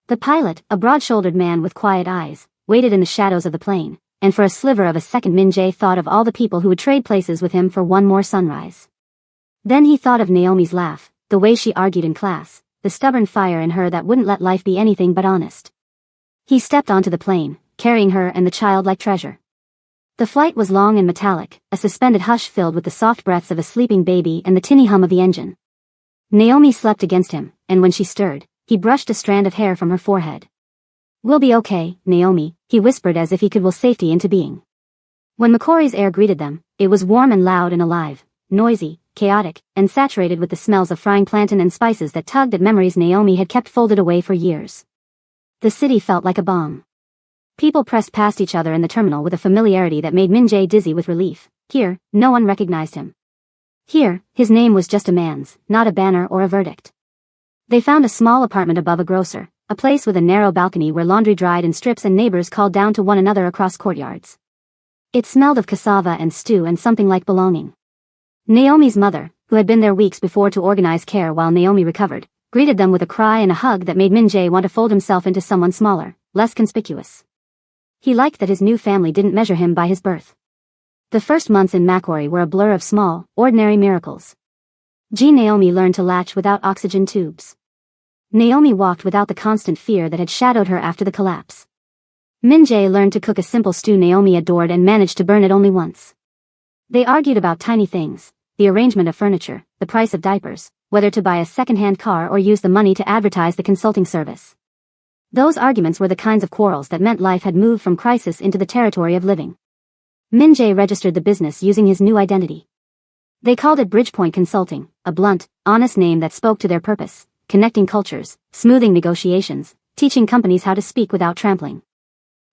The pilot, a broad-shouldered man with quiet eyes, waited in the shadows of the plane, and for a sliver of a second Min-jae thought of all the people who would trade places with him for one more sunrise. Then he thought of Naomi's laugh, the way she argued in class, the stubborn fire in her that wouldn't let life be anything but honest. He stepped onto the plane, carrying her and the child like treasure. The flight was long and metallic, a suspended hush filled with the soft breaths of a sleeping baby and the tinny hum of the engine. Naomi slept against him, and when she stirred, he brushed a strand of hair from her forehead. We'll be okay, Naomi, he whispered as if he could will safety into being. When McCory's air greeted them, it was warm and loud and alive, noisy, chaotic, and saturated with the smells of frying plantain and spices that tugged at memories Naomi had kept folded away for years. The city felt like a bomb. People pressed past each other in the terminal with a familiarity that made Min-jae dizzy with relief. Here, no one recognized him. Here, his name was just a man's, not a banner or a verdict. They found a small apartment above a grocer, a place with a narrow balcony where laundry dried in strips and neighbors called down to one another across courtyards. It smelled of cassava and stew and something like belonging. Naomi's mother, who had been there weeks before to organize care while Naomi recovered, greeted them with a cry and a hug that made Min-jae want to fold himself into someone smaller, less conspicuous. He liked that his new family didn't measure him by his birth. The first months in Macquarie were a blur of small, ordinary miracles. Naomi learned to latch without oxygen tubes. Naomi walked without the constant fear that had shadowed her after the collapse. Min-jae learned to cook a simple stew Naomi adored and managed to burn it only once. They argued about tiny things, the arrangement of furniture, the price of diapers, whether to buy a second-hand car or use the money to advertise the consulting service. Those arguments were the kinds of quarrels that meant life had moved from crisis into the territory of living. Min-jae registered the business using his new identity. They called it Bridgepoint Consulting, a blunt, honest name that spoke to their purpose, connecting cultures, smoothing negotiations, teaching companies how to speak without trampling.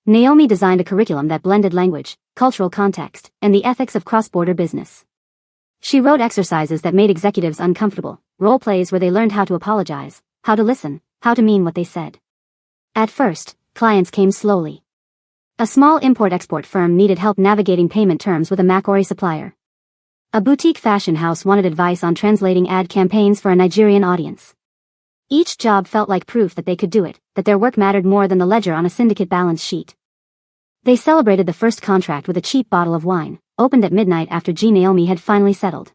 Naomi designed a curriculum that blended language, cultural context, and the ethics of cross-border business. She wrote exercises that made executives uncomfortable, role plays where they learned how to apologize, how to listen, how to mean what they said. At first, clients came slowly. A small import-export firm needed help navigating payment terms with a Macquarie supplier. A boutique fashion house wanted advice on translating ad campaigns for a Nigerian audience. Each job felt like proof that they could do it, that their work mattered more than the ledger on a syndicate balance sheet. They celebrated the first contract with a cheap bottle of wine, opened at midnight after Naomi had finally settled.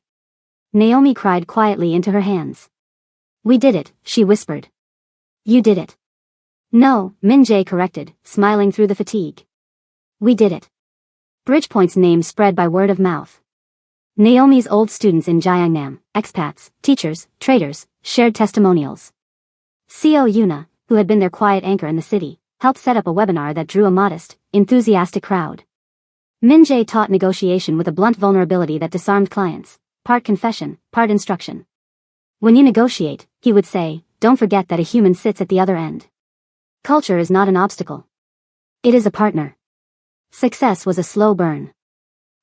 Naomi cried quietly into her hands. We did it, she whispered. You did it. No, Min-jae corrected, smiling through the fatigue. We did it. Bridgepoint's name spread by word of mouth. Naomi's old students in Gyeongnam, expats, teachers, traders, shared testimonials. CO Yuna, who had been their quiet anchor in the city, helped set up a webinar that drew a modest, enthusiastic crowd. Min-jae taught negotiation with a blunt vulnerability that disarmed clients, part confession, part instruction. When you negotiate, he would say, don't forget that a human sits at the other end. Culture is not an obstacle. It is a partner. Success was a slow burn.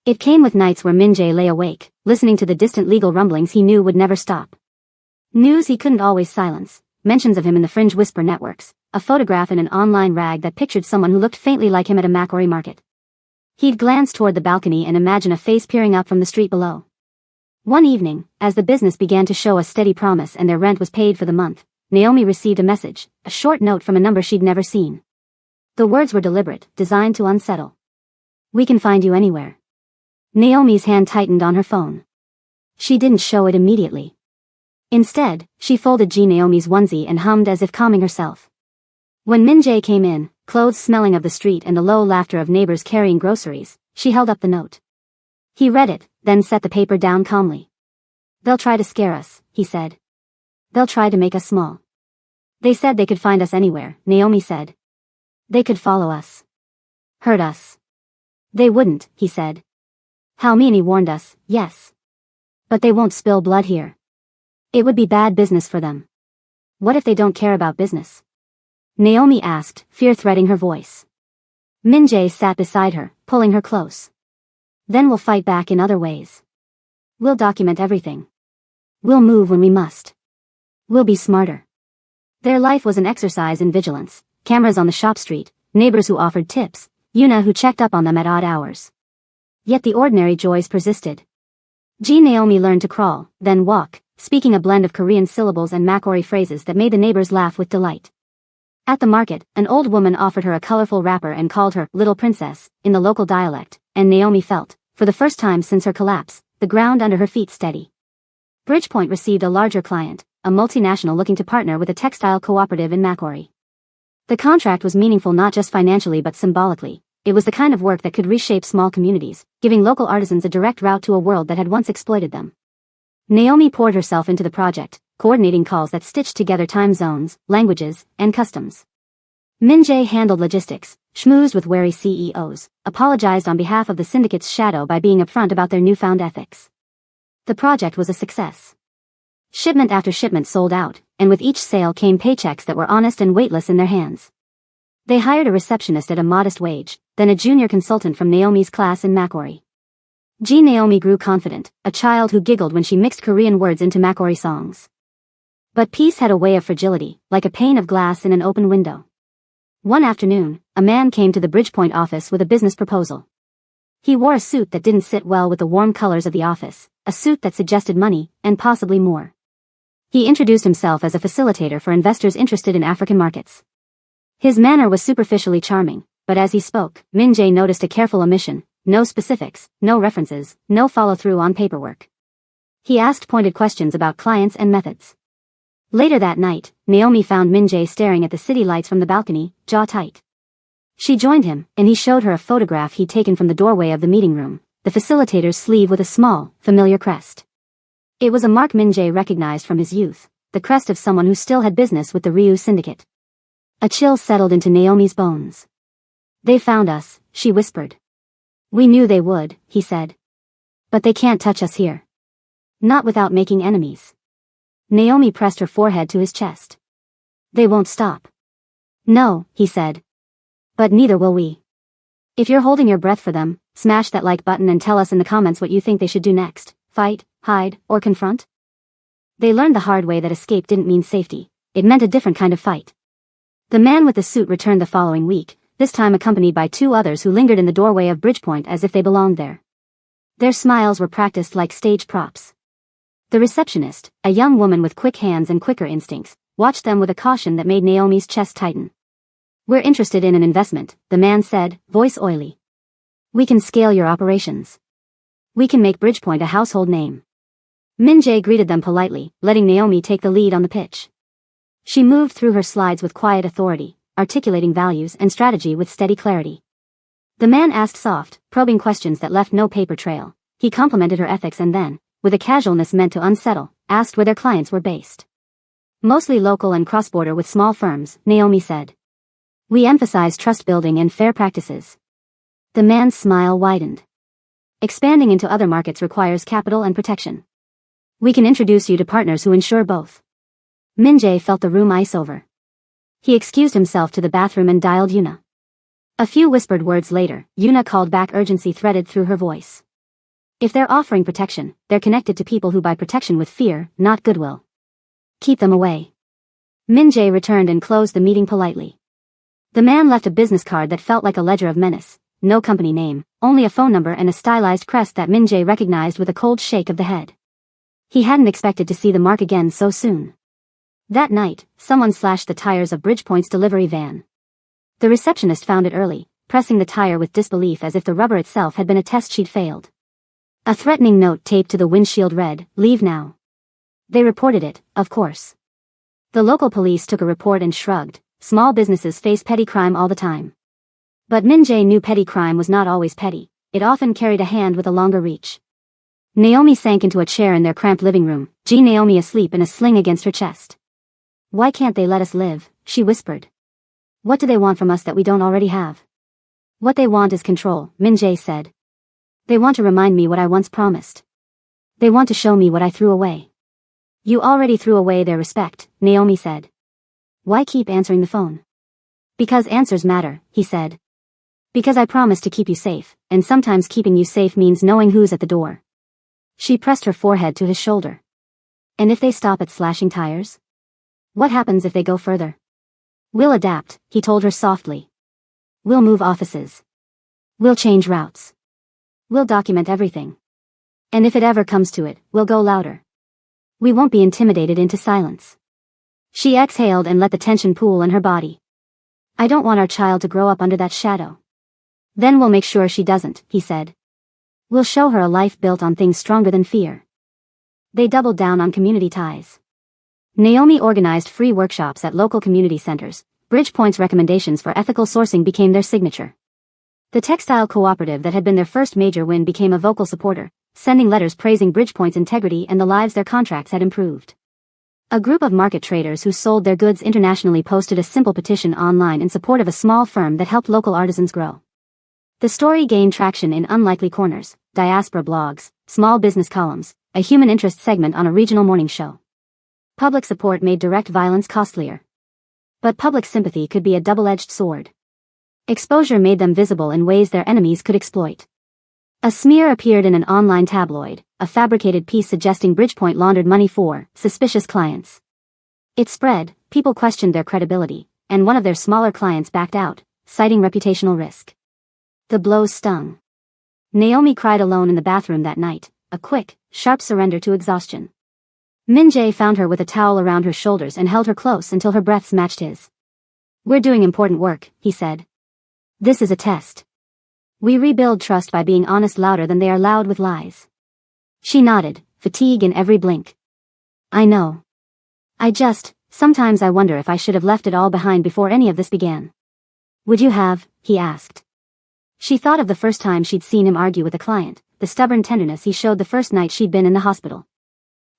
It came with nights where Min-jae lay awake, listening to the distant legal rumblings he knew would never stop. News he couldn't always silence, mentions of him in the fringe whisper networks, a photograph in an online rag that pictured someone who looked faintly like him at a Macquarie market. He'd glance toward the balcony and imagine a face peering up from the street below. One evening, as the business began to show a steady promise and their rent was paid for the month, Naomi received a message, a short note from a number she'd never seen. The words were deliberate, designed to unsettle. "We can find you anywhere." Naomi's hand tightened on her phone. She didn't show it immediately. Instead, she folded Naomi's onesie and hummed as if calming herself. When Min-jae came in, clothes smelling of the street and the low laughter of neighbors carrying groceries, she held up the note. He read it, then set the paper down calmly. "They'll try to scare us," he said. "They'll try to make us small. They said they could find us anywhere," Naomi said. "They could follow us. Hurt us." "They wouldn't," he said. "Halmini warned us, yes. But they won't spill blood here. It would be bad business for them." "What if they don't care about business?" Naomi asked, fear threading her voice. Min-jae sat beside her, pulling her close. "Then we'll fight back in other ways. We'll document everything. We'll move when we must. We'll be smarter." Their life was an exercise in vigilance, cameras on the shop street, neighbors who offered tips, Yuna who checked up on them at odd hours. Yet the ordinary joys persisted. Naomi learned to crawl, then walk, speaking a blend of Korean syllables and Macquarie phrases that made the neighbors laugh with delight. At the market, an old woman offered her a colorful wrapper and called her Little Princess, in the local dialect, and Naomi felt, for the first time since her collapse, the ground under her feet steady. Bridgepoint received a larger client, a multinational looking to partner with a textile cooperative in Macquarie. The contract was meaningful not just financially but symbolically. It was the kind of work that could reshape small communities, giving local artisans a direct route to a world that had once exploited them. Naomi poured herself into the project, coordinating calls that stitched together time zones, languages, and customs. Min-jae handled logistics, schmoozed with wary CEOs, apologized on behalf of the syndicate's shadow by being upfront about their newfound ethics. The project was a success. Shipment after shipment sold out, and with each sale came paychecks that were honest and weightless in their hands. They hired a receptionist at a modest wage, then a junior consultant from Naomi's class in Macquarie. Naomi grew confident, a child who giggled when she mixed Korean words into Macquarie songs. But peace had a way of fragility, like a pane of glass in an open window. One afternoon, a man came to the Bridgepoint office with a business proposal. He wore a suit that didn't sit well with the warm colors of the office, a suit that suggested money, and possibly more. He introduced himself as a facilitator for investors interested in African markets. His manner was superficially charming, but as he spoke, Min-jae noticed a careful omission, no specifics, no references, no follow-through on paperwork. He asked pointed questions about clients and methods. Later that night, Naomi found Min-jae staring at the city lights from the balcony, jaw tight. She joined him, and he showed her a photograph he'd taken from the doorway of the meeting room, the facilitator's sleeve with a small, familiar crest. It was a mark Min-jae recognized from his youth, the crest of someone who still had business with the Ryu syndicate. A chill settled into Naomi's bones. "They found us," she whispered. "We knew they would," he said. "But they can't touch us here. Not without making enemies." Naomi pressed her forehead to his chest. "They won't stop." "No," he said. "But neither will we. If you're holding your breath for them, smash that like button and tell us in the comments what you think they should do next, fight, hide, or confront." They learned the hard way that escape didn't mean safety. It meant a different kind of fight. The man with the suit returned the following week, this time accompanied by two others who lingered in the doorway of Bridgepoint as if they belonged there. Their smiles were practiced like stage props. The receptionist, a young woman with quick hands and quicker instincts, watched them with a caution that made Naomi's chest tighten. "We're interested in an investment," the man said, voice oily. "We can scale your operations. We can make Bridgepoint a household name." Min-jae greeted them politely, letting Naomi take the lead on the pitch. She moved through her slides with quiet authority, articulating values and strategy with steady clarity. The man asked soft, probing questions that left no paper trail. He complimented her ethics and then, with a casualness meant to unsettle, asked where their clients were based. "Mostly local and cross-border with small firms," Naomi said. "We emphasize trust building and fair practices." The man's smile widened. "Expanding into other markets requires capital and protection. We can introduce you to partners who ensure both." Min-jae felt the room ice over. He excused himself to the bathroom and dialed Yuna. A few whispered words later, Yuna called back, urgency threaded through her voice. "If they're offering protection, they're connected to people who buy protection with fear, not goodwill. Keep them away. Min Jae returned and closed the meeting politely. The man left a business card that felt like a ledger of menace. No company name, only a phone number and a stylized crest that Min Jae recognized with a cold shake of the head. He hadn't expected to see the mark again so soon. That night, someone slashed the tires of Bridgepoint's delivery van. The receptionist found it early, pressing the tire with disbelief as if the rubber itself had been a test she'd failed. A threatening note taped to the windshield read, "Leave now." They reported it, of course. The local police took a report and shrugged. Small businesses face petty crime all the time. But Min Jae knew petty crime was not always petty. It often carried a hand with a longer reach. Naomi sank into a chair in their cramped living room, Naomi asleep in a sling against her chest. "Why can't they let us live?" she whispered. "What do they want from us that we don't already have?" "What they want is control," Min Jae said. "They want to remind me what I once promised. They want to show me what I threw away." "You already threw away their respect," Naomi said. "Why keep answering the phone?" "Because answers matter," he said. "Because I promised to keep you safe, and sometimes keeping you safe means knowing who's at the door." She pressed her forehead to his shoulder. "And if they stop at slashing tires? What happens if they go further?" "We'll adapt," he told her softly. "We'll move offices. We'll change routes. We'll document everything. And if it ever comes to it, we'll go louder. We won't be intimidated into silence." She exhaled and let the tension pool in her body. "I don't want our child to grow up under that shadow." "Then we'll make sure she doesn't," he said. "We'll show her a life built on things stronger than fear." They doubled down on community ties. Naomi organized free workshops at local community centers. Bridgepoint's recommendations for ethical sourcing became their signature. The textile cooperative that had been their first major win became a vocal supporter, sending letters praising Bridgepoint's integrity and the lives their contracts had improved. A group of market traders who sold their goods internationally posted a simple petition online in support of a small firm that helped local artisans grow. The story gained traction in unlikely corners, diaspora blogs, small business columns, a human interest segment on a regional morning show. Public support made direct violence costlier. But public sympathy could be a double-edged sword. Exposure made them visible in ways their enemies could exploit. A smear appeared in an online tabloid, a fabricated piece suggesting Bridgepoint laundered money for suspicious clients. It spread, people questioned their credibility, and one of their smaller clients backed out, citing reputational risk. The blows stung. Naomi cried alone in the bathroom that night, a quick, sharp surrender to exhaustion. Min Jae found her with a towel around her shoulders and held her close until her breaths matched his. "We're doing important work," he said. "This is a test. We rebuild trust by being honest louder than they are loud with lies." She nodded, fatigue in every blink. "I know. Sometimes I wonder if I should have left it all behind before any of this began." "Would you have?" he asked. She thought of the first time she'd seen him argue with a client, the stubborn tenderness he showed the first night she'd been in the hospital.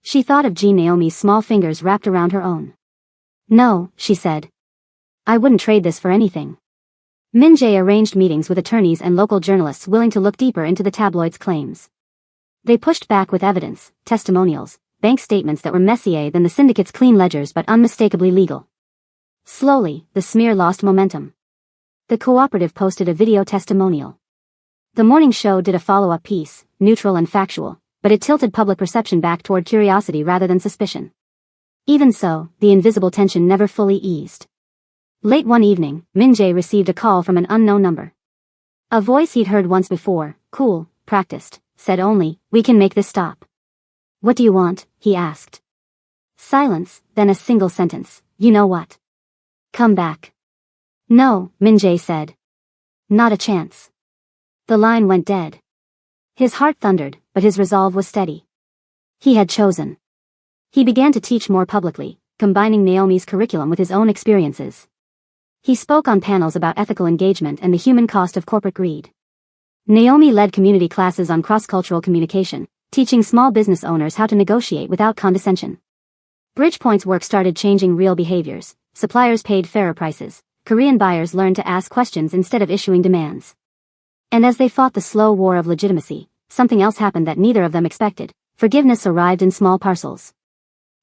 She thought of Naomi's small fingers wrapped around her own. "No," she said. "I wouldn't trade this for anything." Min Jae arranged meetings with attorneys and local journalists willing to look deeper into the tabloid's claims. They pushed back with evidence, testimonials, bank statements that were messier than the syndicate's clean ledgers but unmistakably legal. Slowly, the smear lost momentum. The cooperative posted a video testimonial. The morning show did a follow-up piece, neutral and factual, but it tilted public perception back toward curiosity rather than suspicion. Even so, the invisible tension never fully eased. Late one evening, Min Jae received a call from an unknown number. A voice he'd heard once before, cool, practiced, said only, "We can make this stop." "What do you want?" he asked. Silence, then a single sentence, "You know what? Come back." "No," Min Jae said. "Not a chance." The line went dead. His heart thundered, but his resolve was steady. He had chosen. He began to teach more publicly, combining Naomi's curriculum with his own experiences. He spoke on panels about ethical engagement and the human cost of corporate greed. Naomi led community classes on cross-cultural communication, teaching small business owners how to negotiate without condescension. Bridgepoint's work started changing real behaviors. Suppliers paid fairer prices. Korean buyers learned to ask questions instead of issuing demands. And as they fought the slow war of legitimacy, something else happened that neither of them expected. Forgiveness arrived in small parcels.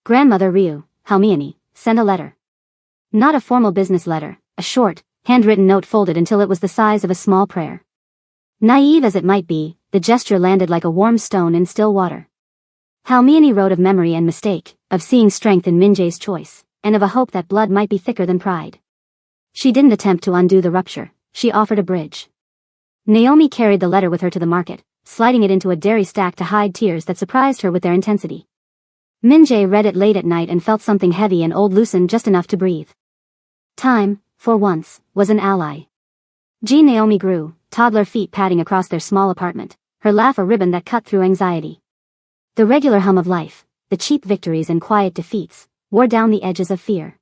Grandmother Ryu, Halmiani, sent a letter. Not a formal business letter, a short, handwritten note folded until it was the size of a small prayer. Naive as it might be, the gesture landed like a warm stone in still water. Halmini wrote of memory and mistake, of seeing strength in Min-jae's choice, and of a hope that blood might be thicker than pride. She didn't attempt to undo the rupture, she offered a bridge. Naomi carried the letter with her to the market, sliding it into a dairy stack to hide tears that surprised her with their intensity. Min-jae read it late at night and felt something heavy and old loosen just enough to breathe. Time, for once, was an ally. Naomi grew, toddler feet padding across their small apartment, her laugh a ribbon that cut through anxiety. The regular hum of life, the cheap victories and quiet defeats, wore down the edges of fear.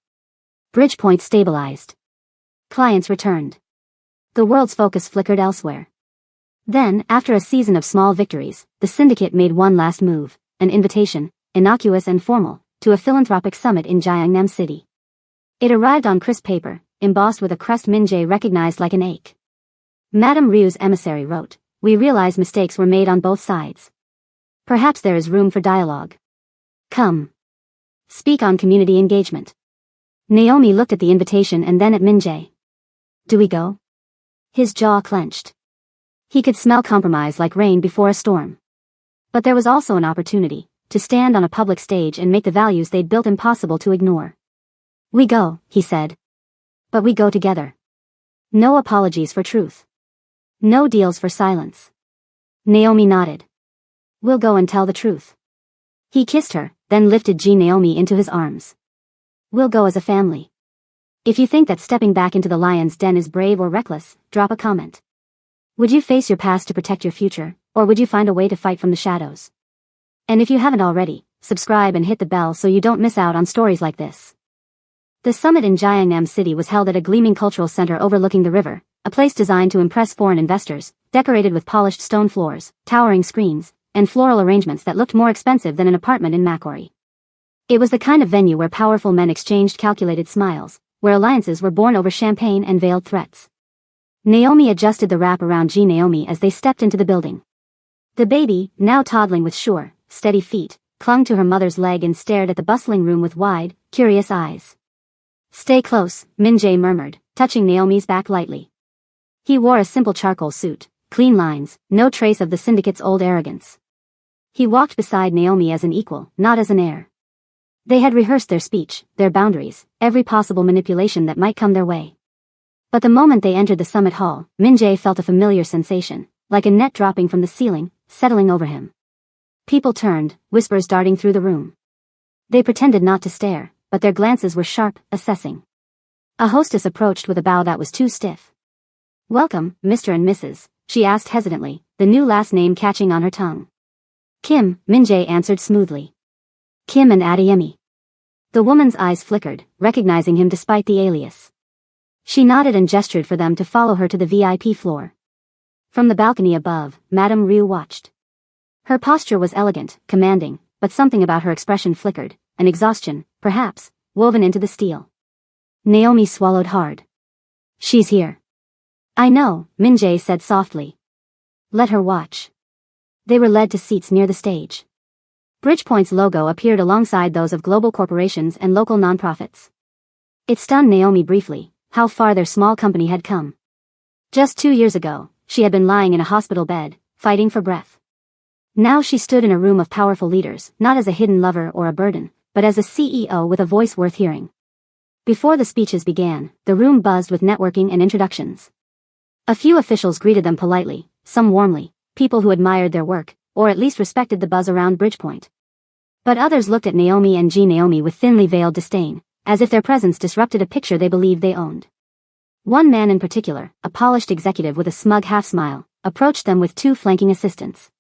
Bridgepoint stabilized. Clients returned. The world's focus flickered elsewhere. Then, after a season of small victories, the syndicate made one last move, an invitation, innocuous and formal, to a philanthropic summit in Gyeongnam City. It arrived on crisp paper, embossed with a crest Min-jae recognized like an ache. Madame Ryu's emissary wrote, "We realize mistakes were made on both sides. Perhaps there is room for dialogue. Come. Speak on community engagement." Naomi looked at the invitation and then at Min-jae. "Do we go?" His jaw clenched. He could smell compromise like rain before a storm. But there was also an opportunity, to stand on a public stage and make the values they'd built impossible to ignore. "We go," he said. "But we go together. No apologies for truth. No deals for silence." Naomi nodded. "We'll go and tell the truth." He kissed her, then lifted Naomi into his arms. "We'll go as a family. If you think that stepping back into the lion's den is brave or reckless, drop a comment. Would you face your past to protect your future, or would you find a way to fight from the shadows? And if you haven't already, subscribe and hit the bell so you don't miss out on stories like this." The summit in Gyeongnam City was held at a gleaming cultural center overlooking the river, a place designed to impress foreign investors, decorated with polished stone floors, towering screens, and floral arrangements that looked more expensive than an apartment in Macquarie. It was the kind of venue where powerful men exchanged calculated smiles, where alliances were born over champagne and veiled threats. Naomi adjusted the wrap around Naomi as they stepped into the building. The baby, now toddling with sure, steady feet, clung to her mother's leg and stared at the bustling room with wide, curious eyes. "Stay close," Min-jae murmured, touching Naomi's back lightly. He wore a simple charcoal suit, clean lines, no trace of the syndicate's old arrogance. He walked beside Naomi as an equal, not as an heir. They had rehearsed their speech, their boundaries, every possible manipulation that might come their way. But the moment they entered the summit hall, Min-jae felt a familiar sensation, like a net dropping from the ceiling, settling over him. People turned, whispers darting through the room. They pretended not to stare, but their glances were sharp, assessing. A hostess approached with a bow that was too stiff. "Welcome, Mr. and Mrs., she asked hesitantly, the new last name catching on her tongue. "Kim," Min-jae answered smoothly. "Kim and Adeyemi." The woman's eyes flickered, recognizing him despite the alias. She nodded and gestured for them to follow her to the VIP floor. From the balcony above, Madame Ryu watched. Her posture was elegant, commanding, but something about her expression flickered, an exhaustion, perhaps, woven into the steel. Naomi swallowed hard. "She's here." "I know," Min-jae said softly. "Let her watch." They were led to seats near the stage. Bridgepoint's logo appeared alongside those of global corporations and local nonprofits. It stunned Naomi briefly, how far their small company had come. Just 2 years ago, she had been lying in a hospital bed, fighting for breath. Now she stood in a room of powerful leaders, not as a hidden lover or a burden, but as a CEO with a voice worth hearing. Before the speeches began, the room buzzed with networking and introductions. A few officials greeted them politely, some warmly, people who admired their work, or at least respected the buzz around Bridgepoint. But others looked at Naomi and Naomi with thinly veiled disdain, as if their presence disrupted a picture they believed they owned. One man in particular, a polished executive with a smug half-smile, approached them with 2 flanking assistants.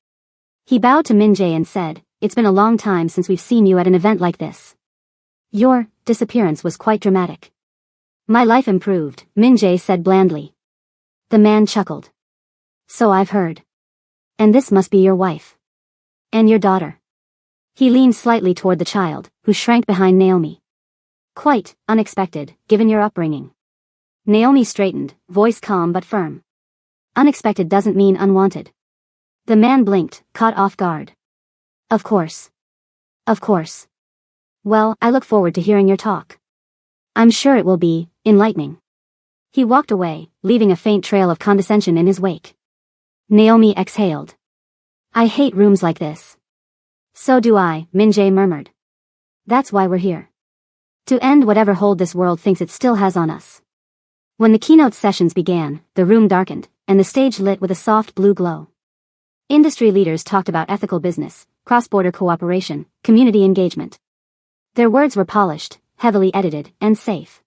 He bowed to Min-jae and said, "It's been a long time since we've seen you at an event like this. Your disappearance was quite dramatic." "My life improved," Min-jae said blandly. The man chuckled. "So I've heard. And this must be your wife. And your daughter." He leaned slightly toward the child, who shrank behind Naomi. "Quite unexpected, given your upbringing." Naomi straightened, voice calm but firm. "Unexpected doesn't mean unwanted." The man blinked, caught off guard. Of course. Of course. Well, I look forward to hearing your talk. I'm sure it will be enlightening." He walked away, leaving a faint trail of condescension in his wake. Naomi exhaled. "I hate rooms like this. So do I, Min-jae murmured. That's why we're here. To end whatever hold this world thinks it still has on us. When the keynote sessions began, the room darkened, and the stage lit with a soft blue glow. Industry leaders talked about ethical business, cross-border cooperation, community engagement. Their words were polished, heavily edited, and safe.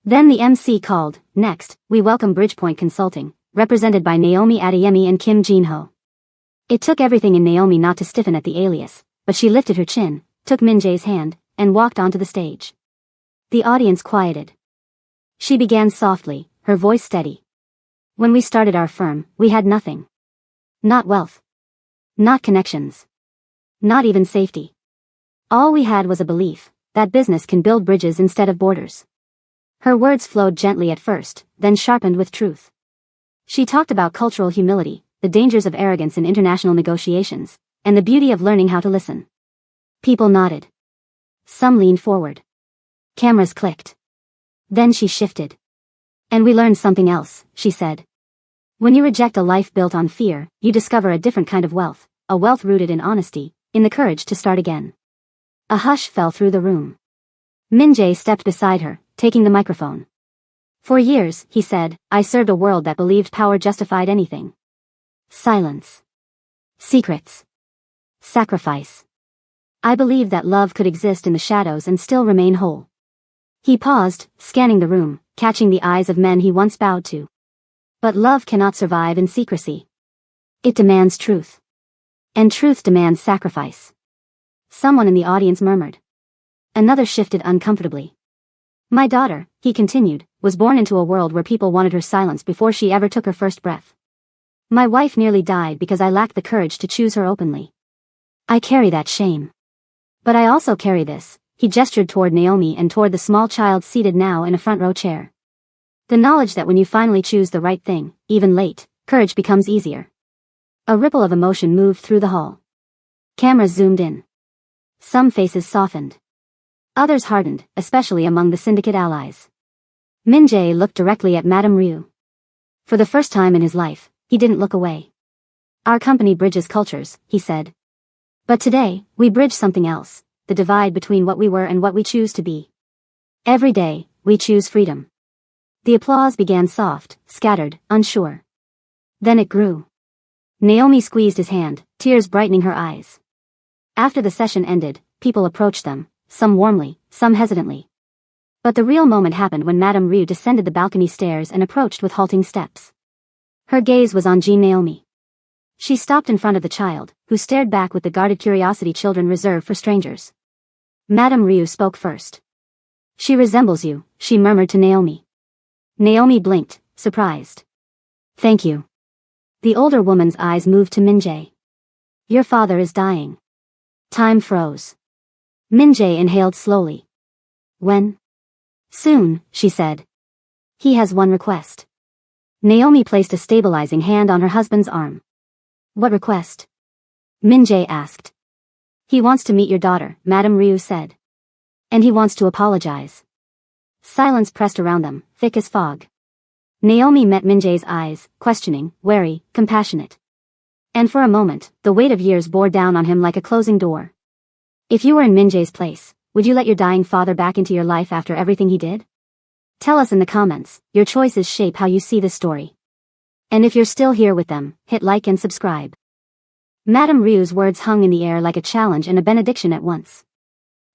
Then the MC called, "Next, we welcome Bridgepoint Consulting, represented by Naomi Adeyemi and Kim Jin-ho." It took everything in Naomi not to stiffen at the alias, but she lifted her chin, took Min-jae's hand, and walked onto the stage. The audience quieted. She began softly, her voice steady. "When we started our firm, we had nothing. Not wealth. Not connections. Not even safety. All we had was a belief that business can build bridges instead of borders." Her words flowed gently at first, then sharpened with truth. She talked about cultural humility, the dangers of arrogance in international negotiations, and the beauty of learning how to listen. People nodded. Some leaned forward. Cameras clicked. Then she shifted. "And we learned something else," she said. "When you reject a life built on fear, you discover a different kind of wealth, a wealth rooted in honesty, in the courage to start again." A hush fell through the room. Min-jae stepped beside her, taking the microphone. "For years," he said, "I served a world that believed power justified anything. Silence. Secrets. Sacrifice. I believed that love could exist in the shadows and still remain whole." He paused, scanning the room, catching the eyes of men he once bowed to. "But love cannot survive in secrecy. It demands truth. And truth demands sacrifice." Someone in the audience murmured. Another shifted uncomfortably. "My daughter," he continued, "was born into a world where people wanted her silenced before she ever took her first breath. My wife nearly died because I lacked the courage to choose her openly. I carry that shame. But I also carry this," he gestured toward Naomi and toward the small child seated now in a front row chair. "The knowledge that when you finally choose the right thing, even late, courage becomes easier." A ripple of emotion moved through the hall. Cameras zoomed in. Some faces softened. Others hardened, especially among the syndicate allies. Min-jae looked directly at Madame Ryu. For the first time in his life, he didn't look away. "Our company bridges cultures," he said. "But today, we bridge something else, the divide between what we were and what we choose to be. Every day, we choose freedom." The applause began soft, scattered, unsure. Then it grew. Naomi squeezed his hand, tears brightening her eyes. After the session ended, people approached them, some warmly, some hesitantly. But the real moment happened when Madame Ryu descended the balcony stairs and approached with halting steps. Her gaze was on Jean Naomi. She stopped in front of the child, who stared back with the guarded curiosity children reserve for strangers. Madame Ryu spoke first. "She resembles you," she murmured to Naomi. Naomi blinked, surprised. "Thank you." The older woman's eyes moved to Min-jae. "Your father is dying." Time froze. Min-jae inhaled slowly. "When?" "Soon," she said. "He has one request." Naomi placed a stabilizing hand on her husband's arm. "What request?" Min-jae asked. "He wants to meet your daughter," Madame Ryu said. "And he wants to apologize." Silence pressed around them, thick as fog. Naomi met Min-jae's eyes, questioning, wary, compassionate. And for a moment, the weight of years bore down on him like a closing door. "If you were in Min-jae's place, would you let your dying father back into your life after everything he did? Tell us in the comments, your choices shape how you see this story. And if you're still here with them, hit like and subscribe." Madame Ryu's words hung in the air like a challenge and a benediction at once.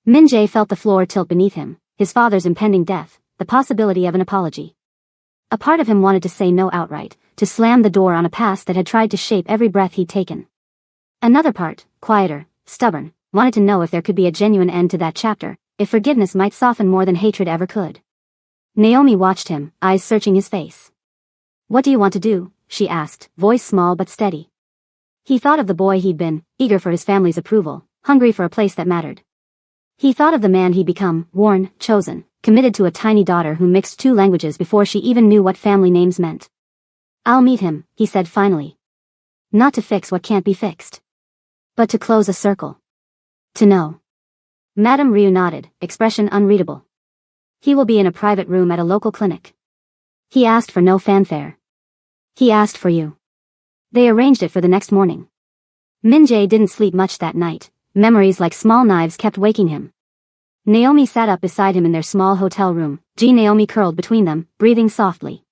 Min-jae felt the floor tilt beneath him, his father's impending death, the possibility of an apology. A part of him wanted to say no outright, to slam the door on a past that had tried to shape every breath he'd taken. Another part, quieter, stubborn, wanted to know if there could be a genuine end to that chapter, if forgiveness might soften more than hatred ever could. Naomi watched him, eyes searching his face. "What do you want to do?" she asked, voice small but steady. He thought of the boy he'd been, eager for his family's approval, hungry for a place that mattered. He thought of the man he'd become, worn, chosen, committed to a tiny daughter who mixed two languages before she even knew what family names meant. "I'll meet him," he said finally. "Not to fix what can't be fixed, but to close a circle. To know." Madame Ryu nodded, expression unreadable. "He will be in a private room at a local clinic." He asked for no fanfare. "He asked for you." They arranged it for the next morning. Min-jae didn't sleep much that night, Memories like small knives kept waking him. Naomi sat up beside him in their small hotel room. Naomi curled between them, breathing softly.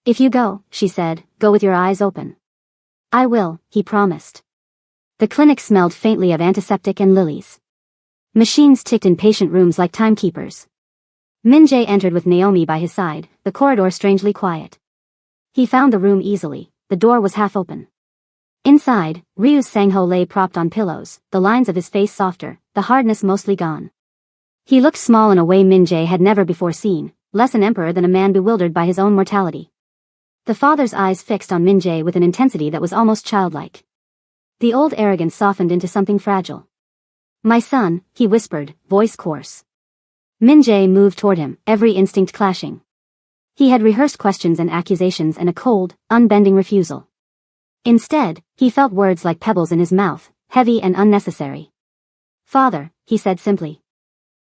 If you go, she said, go with your eyes open. I will, he promised. The clinic smelled faintly of antiseptic and lilies. Machines ticked in patient rooms like timekeepers. Min-jae entered with Naomi by his side, the corridor strangely quiet. He found the room easily. The door was half open. Inside, Ryu's Sang-ho lay propped on pillows, the lines of his face softer, the hardness mostly gone. He looked small in a way Min-jae had never before seen, less an emperor than a man bewildered by his own mortality. The father's eyes fixed on Min-jae with an intensity that was almost childlike. The old arrogance softened into something fragile. My son, he whispered, voice coarse. Min-jae moved toward him, every instinct clashing. He had rehearsed questions and accusations and a cold, unbending refusal. Instead, he felt words like pebbles in his mouth, heavy and unnecessary. Father, he said simply.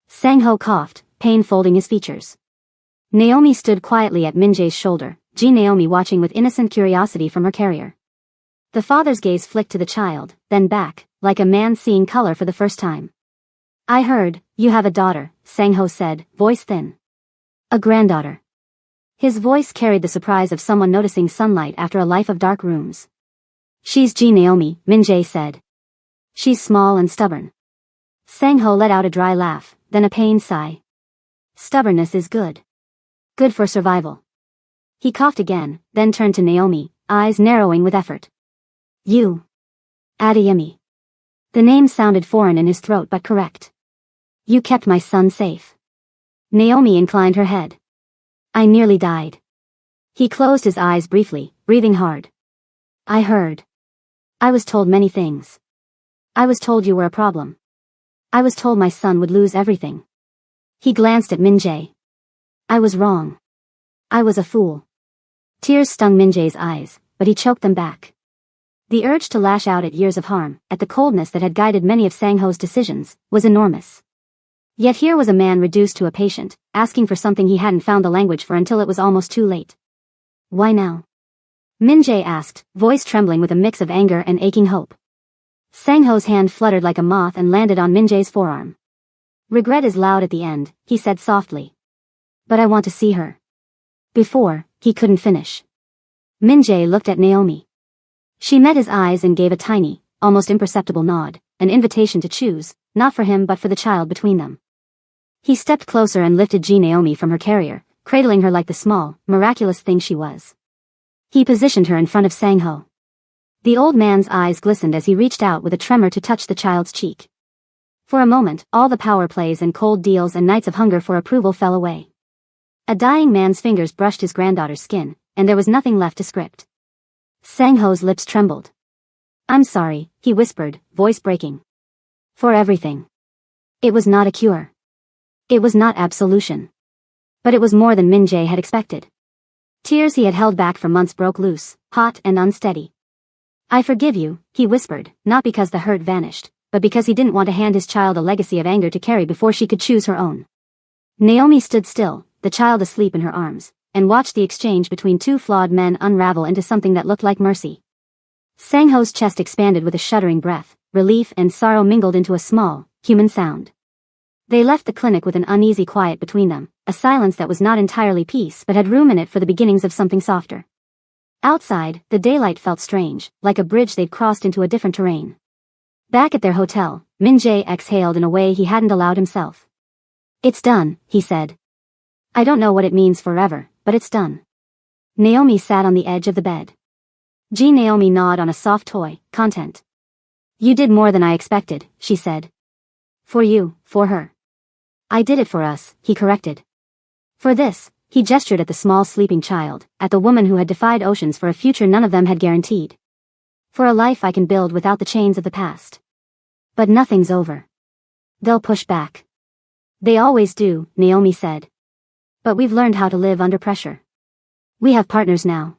Sang-ho coughed, pain folding his features. Naomi stood quietly at Min-jae's shoulder, Naomi watching with innocent curiosity from her carrier. The father's gaze flicked to the child, then back, like a man seeing color for the first time. I heard, you have a daughter, Sang-ho said, voice thin. A granddaughter. His voice carried the surprise of someone noticing sunlight after a life of dark rooms. She's Naomi, Min-jae said. She's small and stubborn. Sang-ho let out a dry laugh, then a pained sigh. Stubbornness is good. Good for survival. He coughed again, then turned to Naomi, eyes narrowing with effort. You. Adeyemi. The name sounded foreign in his throat but correct. You kept my son safe. Naomi inclined her head. I nearly died. He closed his eyes briefly, breathing hard. I heard. I was told many things. I was told you were a problem. I was told my son would lose everything. He glanced at Min-jae. I was wrong. I was a fool. Tears stung Min-jae's eyes, but he choked them back. The urge to lash out at years of harm, at the coldness that had guided many of Sang-ho's decisions, was enormous. Yet here was a man reduced to a patient, asking for something he hadn't found the language for until it was almost too late. Why now? Min-jae asked, voice trembling with a mix of anger and aching hope. Sang-ho's hand fluttered like a moth and landed on Min-jae's forearm. Regret is loud at the end, he said softly. But I want to see her. Before, he couldn't finish. Min-jae looked at Naomi. She met his eyes and gave a tiny, almost imperceptible nod, an invitation to choose, not for him but for the child between them. He stepped closer and lifted Naomi from her carrier, cradling her like the small, miraculous thing she was. He positioned her in front of Sang-ho. The old man's eyes glistened as he reached out with a tremor to touch the child's cheek. For a moment, all the power plays and cold deals and nights of hunger for approval fell away. A dying man's fingers brushed his granddaughter's skin, and there was nothing left to script. Sang-ho's lips trembled. I'm sorry, he whispered, voice breaking. For everything. It was not a cure. It was not absolution. But it was more than Min-jae had expected. Tears he had held back for months broke loose, hot and unsteady. I forgive you, he whispered, not because the hurt vanished, but because he didn't want to hand his child a legacy of anger to carry before she could choose her own. Naomi stood still, the child asleep in her arms, and watched the exchange between two flawed men unravel into something that looked like mercy. Sang-ho's chest expanded with a shuddering breath, relief and sorrow mingled into a small, human sound. They left the clinic with an uneasy quiet between them, a silence that was not entirely peace but had room in it for the beginnings of something softer. Outside, the daylight felt strange, like a bridge they'd crossed into a different terrain. Back at their hotel, Min-jae exhaled in a way he hadn't allowed himself. It's done, he said. I don't know what it means forever, but it's done. Naomi sat on the edge of the bed. Naomi gnawed on a soft toy, content. You did more than I expected, she said. For you, for her. I did it for us, he corrected. For this, he gestured at the small sleeping child, at the woman who had defied oceans for a future none of them had guaranteed. For a life I can build without the chains of the past. But nothing's over. They'll push back. They always do, Naomi said. But we've learned how to live under pressure. We have partners now.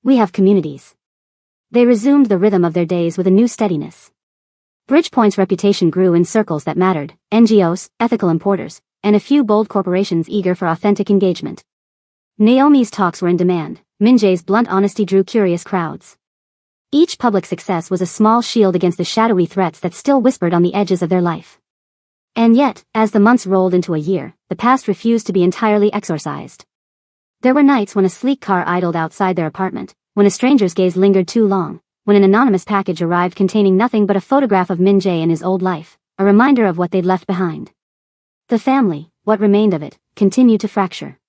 We have communities. They resumed the rhythm of their days with a new steadiness. Bridgepoint's reputation grew in circles that mattered, NGOs, ethical importers, and a few bold corporations eager for authentic engagement. Naomi's talks were in demand, Min-jae's blunt honesty drew curious crowds. Each public success was a small shield against the shadowy threats that still whispered on the edges of their life. And yet, as the months rolled into a year, the past refused to be entirely exorcised. There were nights when a sleek car idled outside their apartment, when a stranger's gaze lingered too long, when an anonymous package arrived containing nothing but a photograph of Min Jae in his old life, a reminder of what they'd left behind. The family, what remained of it, continued to fracture.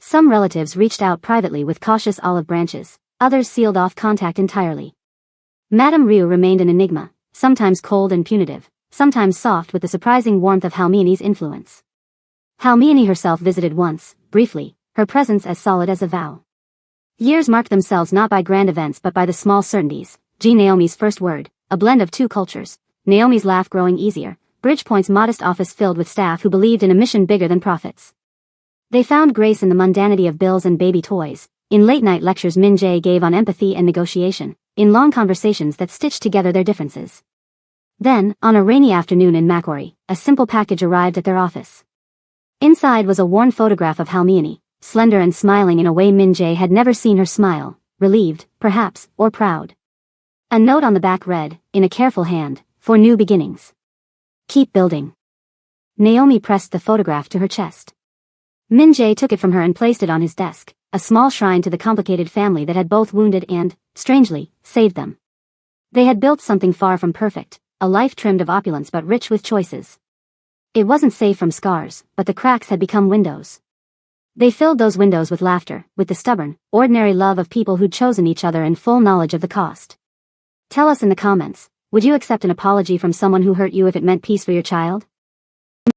Some relatives reached out privately with cautious olive branches, others sealed off contact entirely. Madame Ryu remained an enigma, sometimes cold and punitive, sometimes soft with the surprising warmth of Halmiani's influence. Halmiani herself visited once, briefly, her presence as solid as a vow. Years marked themselves not by grand events but by the small certainties. Naomi's first word, a blend of two cultures, Naomi's laugh growing easier, Bridgepoint's modest office filled with staff who believed in a mission bigger than profits. They found grace in the mundanity of bills and baby toys, in late-night lectures Min Jae gave on empathy and negotiation, in long conversations that stitched together their differences. Then, on a rainy afternoon in Macquarie, a simple package arrived at their office. Inside was a worn photograph of Halmiani, slender and smiling in a way Min Jae had never seen her smile, relieved, perhaps, or proud. A note on the back read, in a careful hand, "For new beginnings. Keep building." Naomi pressed the photograph to her chest. Min Jae took it from her and placed it on his desk, a small shrine to the complicated family that had both wounded and, strangely, saved them. They had built something far from perfect, a life trimmed of opulence but rich with choices. It wasn't safe from scars, but the cracks had become windows. They filled those windows with laughter, with the stubborn, ordinary love of people who'd chosen each other in full knowledge of the cost. Tell us in the comments, would you accept an apology from someone who hurt you if it meant peace for your child?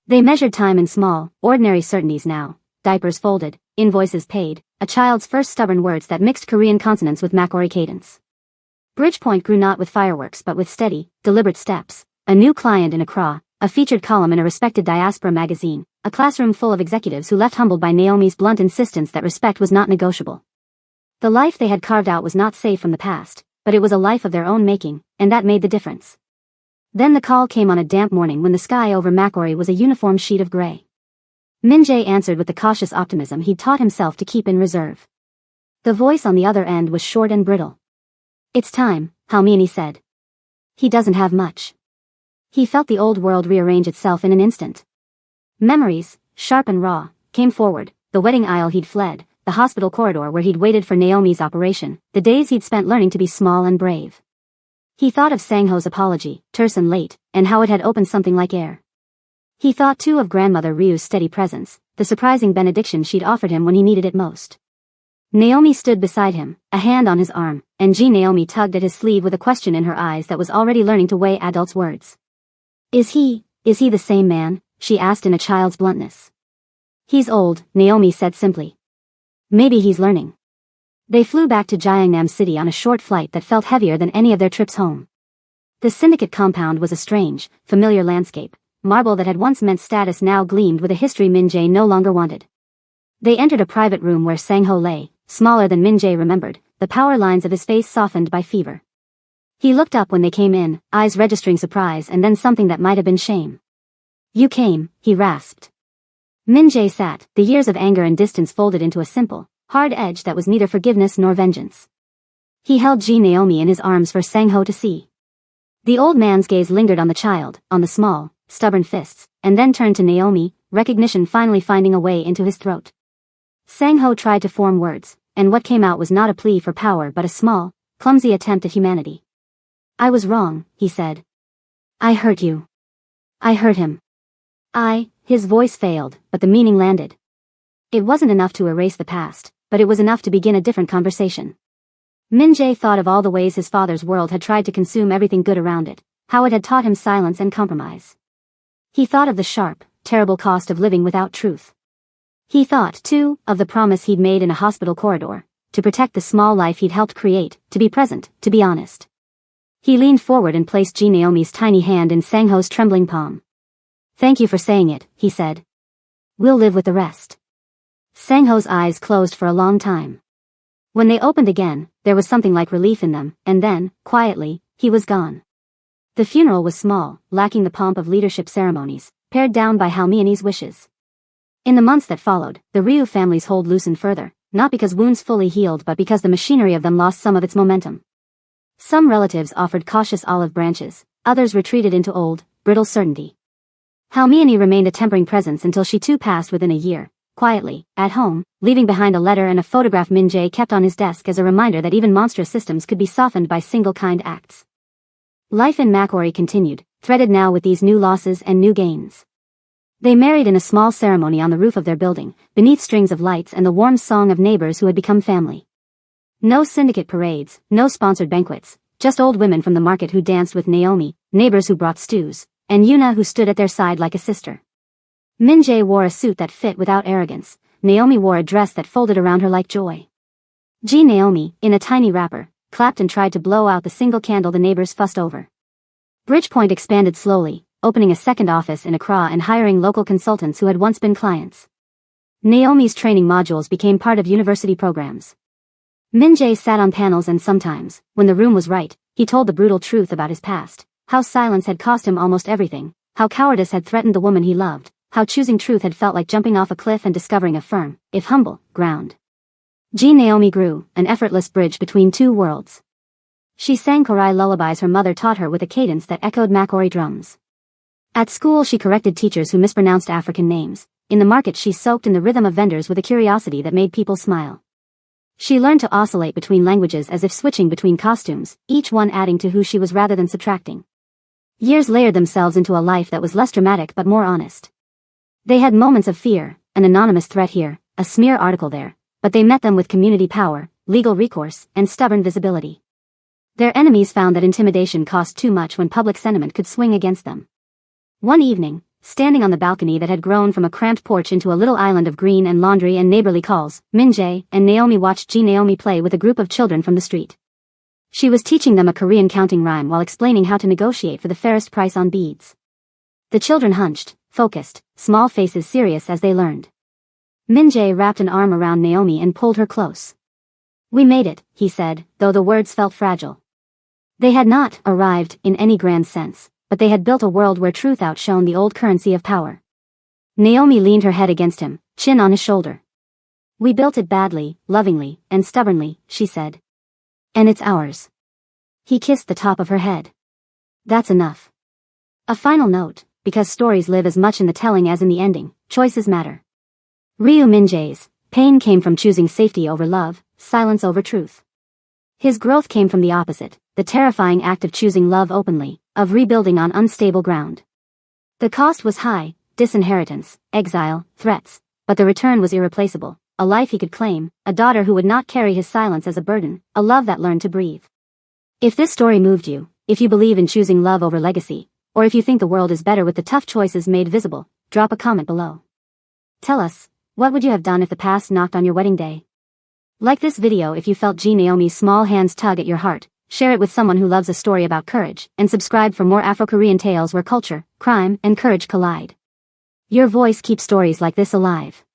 They measured time in small, ordinary certainties now. Diapers folded, invoices paid, a child's first stubborn words that mixed Korean consonants with Macquarie cadence. Bridgepoint grew not with fireworks but with steady, deliberate steps, a new client in Accra, a featured column in a respected diaspora magazine, a classroom full of executives who left humbled by Naomi's blunt insistence that respect was not negotiable. The life they had carved out was not safe from the past, but it was a life of their own making, and that made the difference. Then the call came on a damp morning when the sky over Macquarie was a uniform sheet of gray. Min Jae answered with the cautious optimism he'd taught himself to keep in reserve. The voice on the other end was short and brittle. "It's time," Halmiani said. "He doesn't have much." He felt the old world rearrange itself in an instant. Memories, sharp and raw, came forward, the wedding aisle he'd fled, the hospital corridor where he'd waited for Naomi's operation, the days he'd spent learning to be small and brave. He thought of Sang-ho's apology, terse and late, and how it had opened something like air. He thought too of grandmother Ryu's steady presence, the surprising benediction she'd offered him when he needed it most. Naomi stood beside him, a hand on his arm, and Naomi tugged at his sleeve with a question in her eyes that was already learning to weigh adults' words. Is he the same man?" she asked in a child's bluntness. "He's old," Naomi said simply. "Maybe he's learning." They flew back to Gyeongnam City on a short flight that felt heavier than any of their trips home. The syndicate compound was a strange, familiar landscape. Marble that had once meant status now gleamed with a history Min Jae no longer wanted. They entered a private room where Sang-ho lay, smaller than Min Jae remembered, the power lines of his face softened by fever. He looked up when they came in, eyes registering surprise and then something that might have been shame. "You came," he rasped. Min Jae sat, the years of anger and distance folded into a simple, hard edge that was neither forgiveness nor vengeance. He held Naomi in his arms for Sang-ho to see. The old man's gaze lingered on the child, on the small, stubborn fists, and then turned to Naomi, recognition finally finding a way into his throat. Sang-ho tried to form words, and what came out was not a plea for power but a small, clumsy attempt at humanity. "I was wrong," he said. "I hurt you. I hurt him. His voice failed, but the meaning landed. It wasn't enough to erase the past, but it was enough to begin a different conversation. Min Jae thought of all the ways his father's world had tried to consume everything good around it, how it had taught him silence and compromise. He thought of the sharp, terrible cost of living without truth. He thought, too, of the promise he'd made in a hospital corridor, to protect the small life he'd helped create, to be present, to be honest. He leaned forward and placed Naomi's tiny hand in Sang-ho's trembling palm. "Thank you for saying it," he said. "We'll live with the rest." Sang-ho's eyes closed for a long time. When they opened again, there was something like relief in them, and then, quietly, he was gone. The funeral was small, lacking the pomp of leadership ceremonies, pared down by Halmiani's wishes. In the months that followed, the Ryu family's hold loosened further, not because wounds fully healed but because the machinery of them lost some of its momentum. Some relatives offered cautious olive branches, others retreated into old, brittle certainty. Halmione remained a tempering presence until she too passed within a year, quietly, at home, leaving behind a letter and a photograph Min-jae kept on his desk as a reminder that even monstrous systems could be softened by single kind acts. Life in Macquarie continued, threaded now with these new losses and new gains. They married in a small ceremony on the roof of their building, beneath strings of lights and the warm song of neighbors who had become family. No syndicate parades, no sponsored banquets, just old women from the market who danced with Naomi, neighbors who brought stews, and Yuna who stood at their side like a sister. Min-jae wore a suit that fit without arrogance, Naomi wore a dress that folded around her like joy. Naomi, in a tiny wrapper, clapped and tried to blow out the single candle the neighbors fussed over. Bridgepoint expanded slowly, opening a second office in Accra and hiring local consultants who had once been clients. Naomi's training modules became part of university programs. Min-jae sat on panels and sometimes, when the room was right, he told the brutal truth about his past, how silence had cost him almost everything, how cowardice had threatened the woman he loved, how choosing truth had felt like jumping off a cliff and discovering a firm, if humble, ground. Naomi grew, an effortless bridge between two worlds. She sang Korai lullabies her mother taught her with a cadence that echoed Macquarie drums. At school she corrected teachers who mispronounced African names. In the market she soaked in the rhythm of vendors with a curiosity that made people smile. She learned to oscillate between languages as if switching between costumes, each one adding to who she was rather than subtracting. Years layered themselves into a life that was less dramatic but more honest. They had moments of fear, an anonymous threat here, a smear article there, but they met them with community power, legal recourse, and stubborn visibility. Their enemies found that intimidation cost too much when public sentiment could swing against them. One evening, standing on the balcony that had grown from a cramped porch into a little island of green and laundry and neighborly calls, Min-jae and Naomi watched Naomi play with a group of children from the street. She was teaching them a Korean counting rhyme while explaining how to negotiate for the fairest price on beads. The children hunched, focused, small faces serious as they learned. Min-jae wrapped an arm around Naomi and pulled her close. "We made it," he said, though the words felt fragile. They had not arrived in any grand sense, but they had built a world where truth outshone the old currency of power. Naomi leaned her head against him, chin on his shoulder. "We built it badly, lovingly, and stubbornly," she said. "And it's ours." He kissed the top of her head. "That's enough." A final note, because stories live as much in the telling as in the ending, choices matter. Ryu Min-jae's pain came from choosing safety over love, silence over truth. His growth came from the opposite, the terrifying act of choosing love openly, of rebuilding on unstable ground. The cost was high, disinheritance, exile, threats, but the return was irreplaceable, a life he could claim, a daughter who would not carry his silence as a burden, a love that learned to breathe. If this story moved you, if you believe in choosing love over legacy, or if you think the world is better with the tough choices made visible, drop a comment below. Tell us, what would you have done if the past knocked on your wedding day? Like this video if you felt Naomi's small hands tug at your heart, share it with someone who loves a story about courage, and subscribe for more Afro-Korean tales where culture, crime, and courage collide. Your voice keeps stories like this alive.